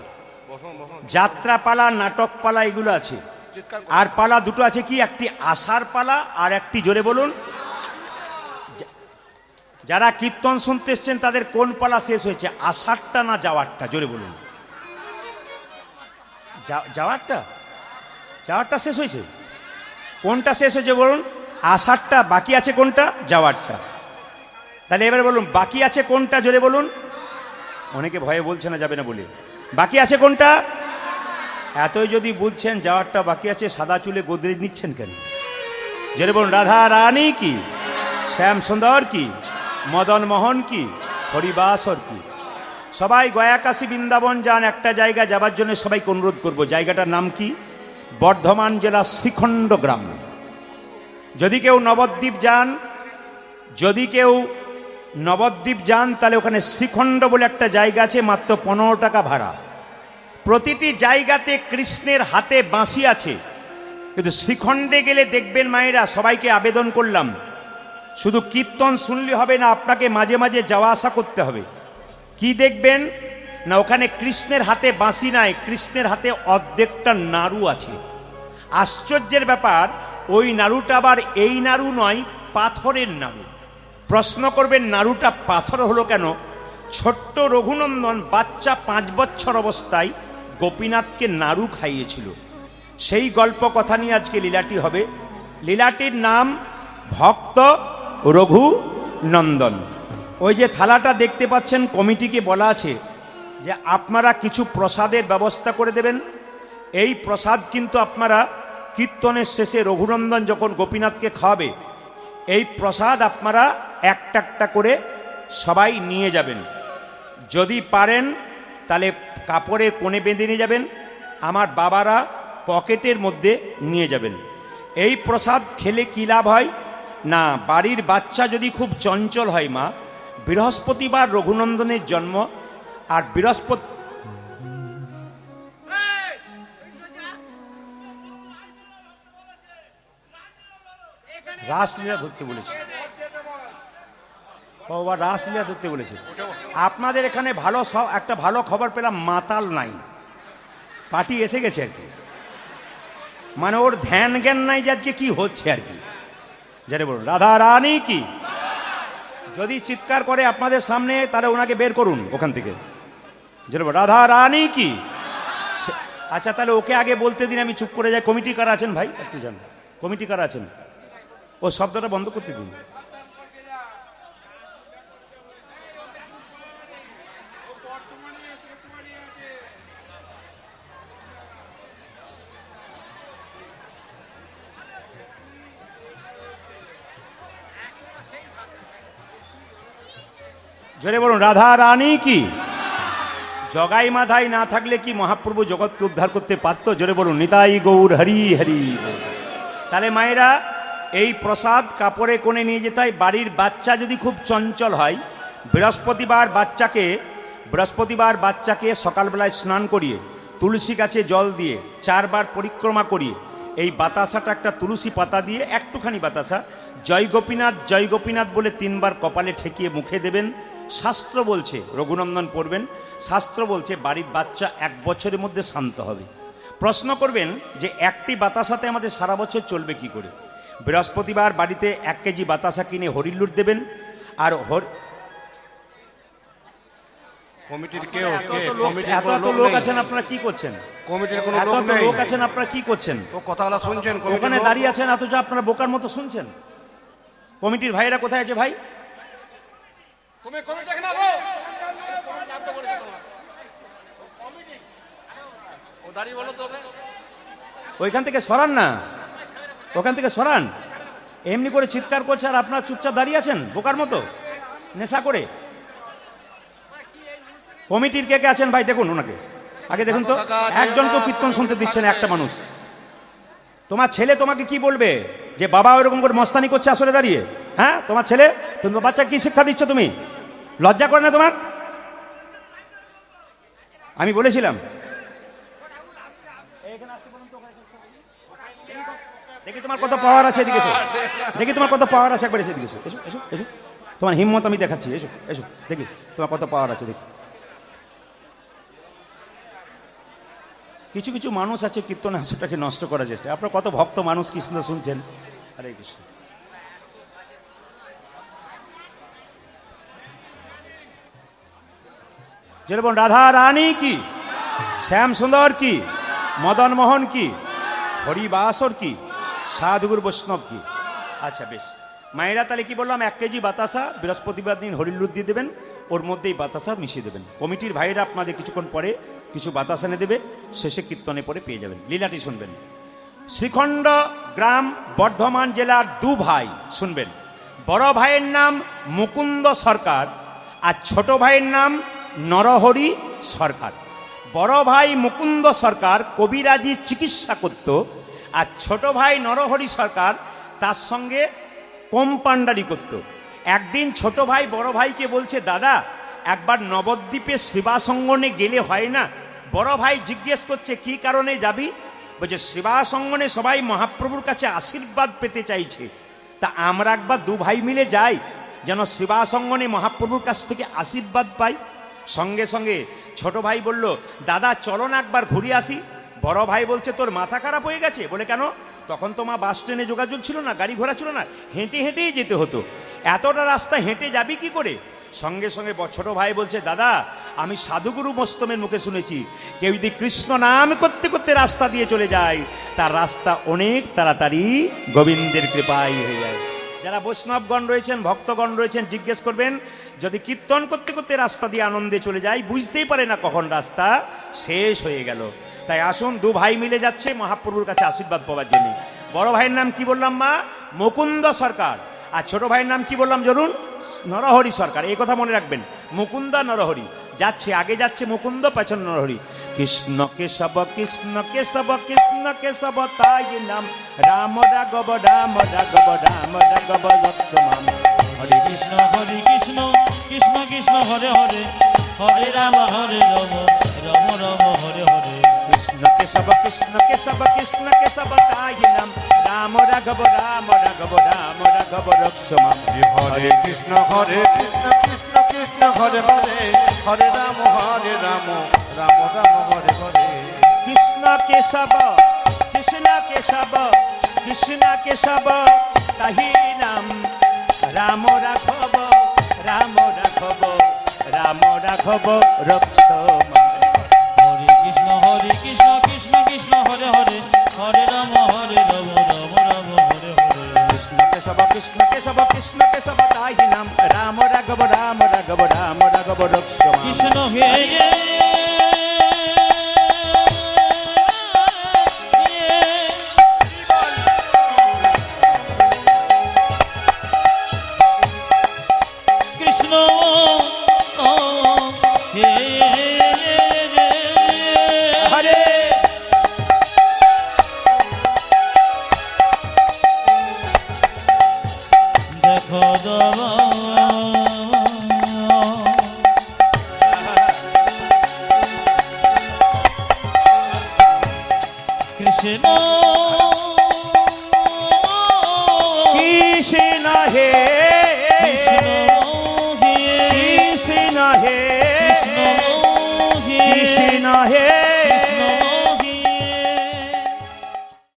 যাত্রা পালা নাটক পালা এগুলো আছে আর পালা দুটো আছে কি একটি আশার পালা আর একটি জোরে বলুন যারা কীর্তন শুনতে এসছেন তাদের কোন পালা শেষ হয়েছে আষাঢ়টা না যাওয়ারটা জোরে বলুন যাওয়ারটা শেষ হয়েছে কোনটা শেষ হয়েছে বলুন আষাঢ়টা বাকি আছে কোনটা যাওয়ারটা তাহলে এবারে বলুন বাকি আছে কোনটা জোরে বলুন অনেকে ভয়ে বলছে না যাবে না বলে বাকি আছে কোনটা এতই যদি বুঝছেন যাওয়ারটা বাকি আছে সাদা চুলে গোদরেজ নিচ্ছেন কেন জোরে বলুন রাধা রানী কি শ্যাম সুন্দর কি মদন মোহন কি হরিবাসর কি সবাই গয়াকাশী বৃন্দাবন যান একটা জায়গা যাবার জন্য সবাইকে অনুরোধ করব জায়গাটার নাম কি বর্ধমান জেলা শ্রীখণ্ড গ্রাম যদি কেউ নবদ্বীপ যান তাহলে ওখানে শ্রীখণ্ড বলে একটা জায়গা আছে মাত্র 15 টাকা ভাড়া প্রতিটি জায়গাতে কৃষ্ণের হাতে বাঁশি আছে কিন্তু শ্রীখণ্ডে গেলে দেখবেন মায়েরা সবাইকে আবেদন করলাম শুধু কীর্তন শুনলে হবে না আপনাকে মাঝে মাঝে যাওয়া আসা করতে হবে কি দেখবেন না ওখানে কৃষ্ণের হাতে বাঁশি নাই কৃষ্ণের হাতে অর্ধেকটা নাড়ু আছে আশ্চর্যের ব্যাপার ওই নাড়ুটা আবার এই নাড়ু নয় পাথরের নাড়ু প্রশ্ন করবেন নাড়ুটা পাথর হলো কেন ছোট্ট রঘুনন্দন বাচ্চা 5 বছর অবস্থায় গোপীনাথকে নাড়ু খাইয়েছিল সেই গল্প কথা নিয়ে আজকে লীলাটি হবে লীলাটির নাম ভক্ত রঘুনন্দন ওই যে থালাটা দেখতে পাচ্ছেন কমিটিকে বলা আছে যে আপনারা কিছু প্রসাদের ব্যবস্থা করে দেবেন এই প্রসাদ কিন্তু আপনারা কীর্তনের শেষে রঘুনন্দন যখন গোপীনাথকে খাওয়াবে এই প্রসাদ আপনারা একটা একটা করে সবাই নিয়ে যাবেন। যদি পারেন তাহলে কাপড়ের কোণে বেঁধে নিয়ে যাবেন, আমার বাবারা পকেটের মধ্যে নিয়ে যাবেন। এই প্রসাদ খেলে কী লাভ হয় না, বাড়ির বাচ্চা যদি খুব চঞ্চল হয় মা, বৃহস্পতিবার রঘুনন্দনের জন্ম, আর বৃহস্পতি রাসলীলা ধরতে বলেছে, বাবা রাসলীলা ধরতে বলেছে। আপনাদের এখানে ভালো একটা ভালো খবর পেলাম, মাতাল নাই, পার্টি এসে গেছে আর কি, মানে ওর ধ্যান জ্ঞান নাই যে আজকে কি হচ্ছে আর কি। যারা বলুন রাধা রানী কি, যদি চিৎকার করে আপনাদের সামনে তাহলে ওনাকে বের করুন ওখান থেকে। যারা বলুন রাধা রানী কি। আচ্ছা তাহলে ওকে আগে বলতে দিন, আমি চুপ করে যাই। কমিটি কারা আছেন ভাই একটু জান, কমিটি কারা আছেন, ও শব্দটা বন্ধ করতে দিন। জোরে বলুন রাধা রানী কি। জগাই মাধাই না থাকলে কি মহাপ্রভু জগৎকে উদ্ধার করতে পারতো? জোরে বলুন নিতাই গৌর হরি হরি। তাহলে মায়েরা এই প্রসাদ কাপড়ে কোণে নিয়ে যেতে হয়। বাড়ির বাচ্চা যদি খুব চঞ্চল হয়, বৃহস্পতিবার বাচ্চাকে সকালবেলায় স্নান করিয়ে তুলসী গাছে জল দিয়ে 4 বার পরিক্রমা করিয়ে এই বাতাসাটা একটা তুলসী পাতা দিয়ে একটুখানি বাতাসা জয় গোপীনাথ জয় গোপীনাথ বলে 3 বার কপালে ঠেকিয়ে মুখে দেবেন। শাস্ত্র বলছে রঘুনন্দন পড়বেন, শাস্ত্র বলছে বাড়ির বাচ্চা 1 বছরের মধ্যে শান্ত হবে। প্রশ্ন করবেন যে একটি বাতাসাতে আমাদের সারা বছর চলবে কি করে? বৃহস্পতিবার বাড়িতে 1 কেজি বাতাসা কিনে হরিলুট দেবেন। আর কমিটির কেউ এত লোক আছেন, আপনারা কি করছেন? কমিটির কোনো এত লোক আছেন, আপনারা কি করছেন? ও কথাগুলো শুনছেন, ওখানে দাঁড়িয়ে আছেন অথচ আপনারা বোকার মতো শুনছেন। কমিটির ভাইয়েরা কোথায় আছে ভাই? তুমি কমিটি এখানে আনো, ও দাঁড়িয়ে বলো তো, ওইখান থেকে সরান না, ওখান থেকে সরান। এমনি করে চিৎকার করছে আর আপনারা চুপচাপ দাঁড়িয়ে আছেন বোকার মতো নেশা করে। কমিটির কে কে আছেন ভাই দেখুন, ওনাকে আগে দেখুন তো। একজনকেও কীর্তন শুনতে দিচ্ছে না একটা মানুষ। তোমার ছেলে তোমাকে কি বলবে যে বাবা ওইরকম করে মস্তানি করছে আসলে দাঁড়িয়ে? হ্যাঁ, তোমার ছেলে, তুমি বাচ্চা কি শিক্ষা দিচ্ছ? তুমি লজ্জা করে না তোমার? আমি বলেছিলাম দেখি তোমার কত পাওয়ার আছে, এদিকে এসো, দেখি তোমার কত পাওয়ার আছে, একবার এসে এদিকে এসো, এসো এসো এসো, তোমার হিম্মত আমি দেখাচ্ছি, এসো এসো, দেখি তোমার কত পাওয়ার আছে দেখি। কিছু কিছু মানুষ আছে কীর্তন হাসিটাকে নষ্ট করার চেষ্টা। আপনার কত ভক্ত মানুষ কৃষ্ণ শুনছেন। হরে কৃষ্ণ। যেরকম রাধা রানী কি, শ্যাম সুন্দর কি, মদন মোহন কি, হরিবাসর কি, সাধুগুরু বৈষ্ণব কি। আচ্ছা বেশ মায়েরা, তাহলে কি বললাম 1 কেজি বাতাসা বৃহস্পতিবার দিন হরিলুট দিয়ে দেবেন, ওর মধ্যেই বাতাসা মিশিয়ে দেবেন। কমিটির ভাইরা আপনাদের কিছুক্ষণ পরে কিছু বাতাসা এনে দেবে, শেষে কীর্তনে পরে পেয়ে যাবেন। লীলাটি শুনবেন। শ্রীখণ্ড গ্রাম বর্ধমান জেলার 2 ভাই শুনবেন। বড় ভাইয়ের নাম মুকুন্দ সরকার আর ছোট ভাইয়ের নাম নরহরি সরকার। বড় ভাই মুকুন্দ সরকার কবিরাজি চিকিৎসা করত, আর ছোট ভাই নরহরি সরকার তার সঙ্গে কম্পাউন্ডারি করত। একদিন ছোট ভাই বড় ভাইকে বলছে, দাদা একবার নবদ্বীপে সেবাসঙ্গনে গেলে হয় না? বড় ভাই জিজ্ঞেস করছে কি কারণে যাবি? বলছে সেবাসঙ্গনে সবাই মহাপ্রভুর কাছে আশীর্বাদ পেতে চাইছে, তা আমরা একবার 2 ভাই মিলে যাই যেন সেবাসঙ্গনে মহাপ্রভুর কাছ থেকে আশীর্বাদ পাই। সঙ্গে সঙ্গে ছোট ভাই বলল, দাদা চলো না একবার ঘুরে আসি। বড় ভাই বলছে তোর মাথা খারাপ হয়ে গেছে? বলে কেন? তখন তো মা বাস ট্রেনে যোগাযোগ ছিল না, গাড়ি ঘোড়া ছিল না, হেঁটে হেঁটেই যেতে হতো। এতটা রাস্তা হেঁটে যাবি কি করে? সঙ্গে সঙ্গে ছোট ভাই বলছে, দাদা আমি সাধুগুরু মস্তমের মুখে শুনেছি কেউ যদি কৃষ্ণ নাম করতে করতে রাস্তা দিয়ে চলে যায় তার রাস্তা অনেক তাড়াতাড়ি গোবিন্দের কৃপায় হয়ে যায়। যারা বৈষ্ণবগণ রয়েছেন, ভক্তগণ রয়েছেন, জিজ্ঞেস করবেন যদি কীর্তন করতে করতে রাস্তা দিয়ে আনন্দে চলে যায়, বুঝতেই পারে না কখন রাস্তা শেষ হয়ে গেল। তাই আসুন 2 ভাই মিলে যাচ্ছে মহাপ্রভুর কাছে আশীর্বাদ পাওয়ার জন্য। বড় ভাইয়ের নাম কি বললাম মা? মুকুন্দ সরকার। আর ছোট ভাইয়ের নাম কি বললাম জরুন? নরহরি সরকার। এই কথা মনে রাখবেন, মুকুন্দা নরহরি যাচ্ছে, আগে যাচ্ছে মুকুন্দ, পেছনে নরহরি। কৃষ্ণ কেশব কৃষ্ণ কেশব কৃষ্ণ কেশব তাই নাম, রাম রাঘব রাম রাঘব রাম রাঘব লক্ষ্মণ। হরে কৃষ্ণ কৃষ্ণ কৃষ্ণ হরে হরে, হরে রাম রাম রাম হরে হরে। কৃষ্ণ কেশব কৃষ্ণ কেশব কৃষ্ণ কেশব তাই নাম, রাম রাঘব রাম রাঘব রাম রাঘব লক্ষ্মণ। হরে কৃষ্ণ কৃষ্ণ কৃষ্ণ হরে হরে, হরে রাম রাম রাম হরে হরে। কৃষ্ণ কেশব কৃষ্ণ কেশব কৃষ্ণ কেশব তাহি নাম, রাম রাঘব রাম রাঘব রাম রাঘব লক্ষ্মণ। হরে কৃষ্ণ কৃষ্ণ কৃষ্ণ হরে হরে, হরে রাম রাম রাম হরে হরে। কৃষ্ণ কেশব কৃষ্ণ কেশব কৃষ্ণ কেশব তাহি নাম, রাম রাঘব রাম রাঘব রাম রাঘব লক্ষ্মণ। কৃষ্ণ হে কৃষ্ণ হে হরে দেখো দাবা কৃষ্ণ কৃষ্ণ হে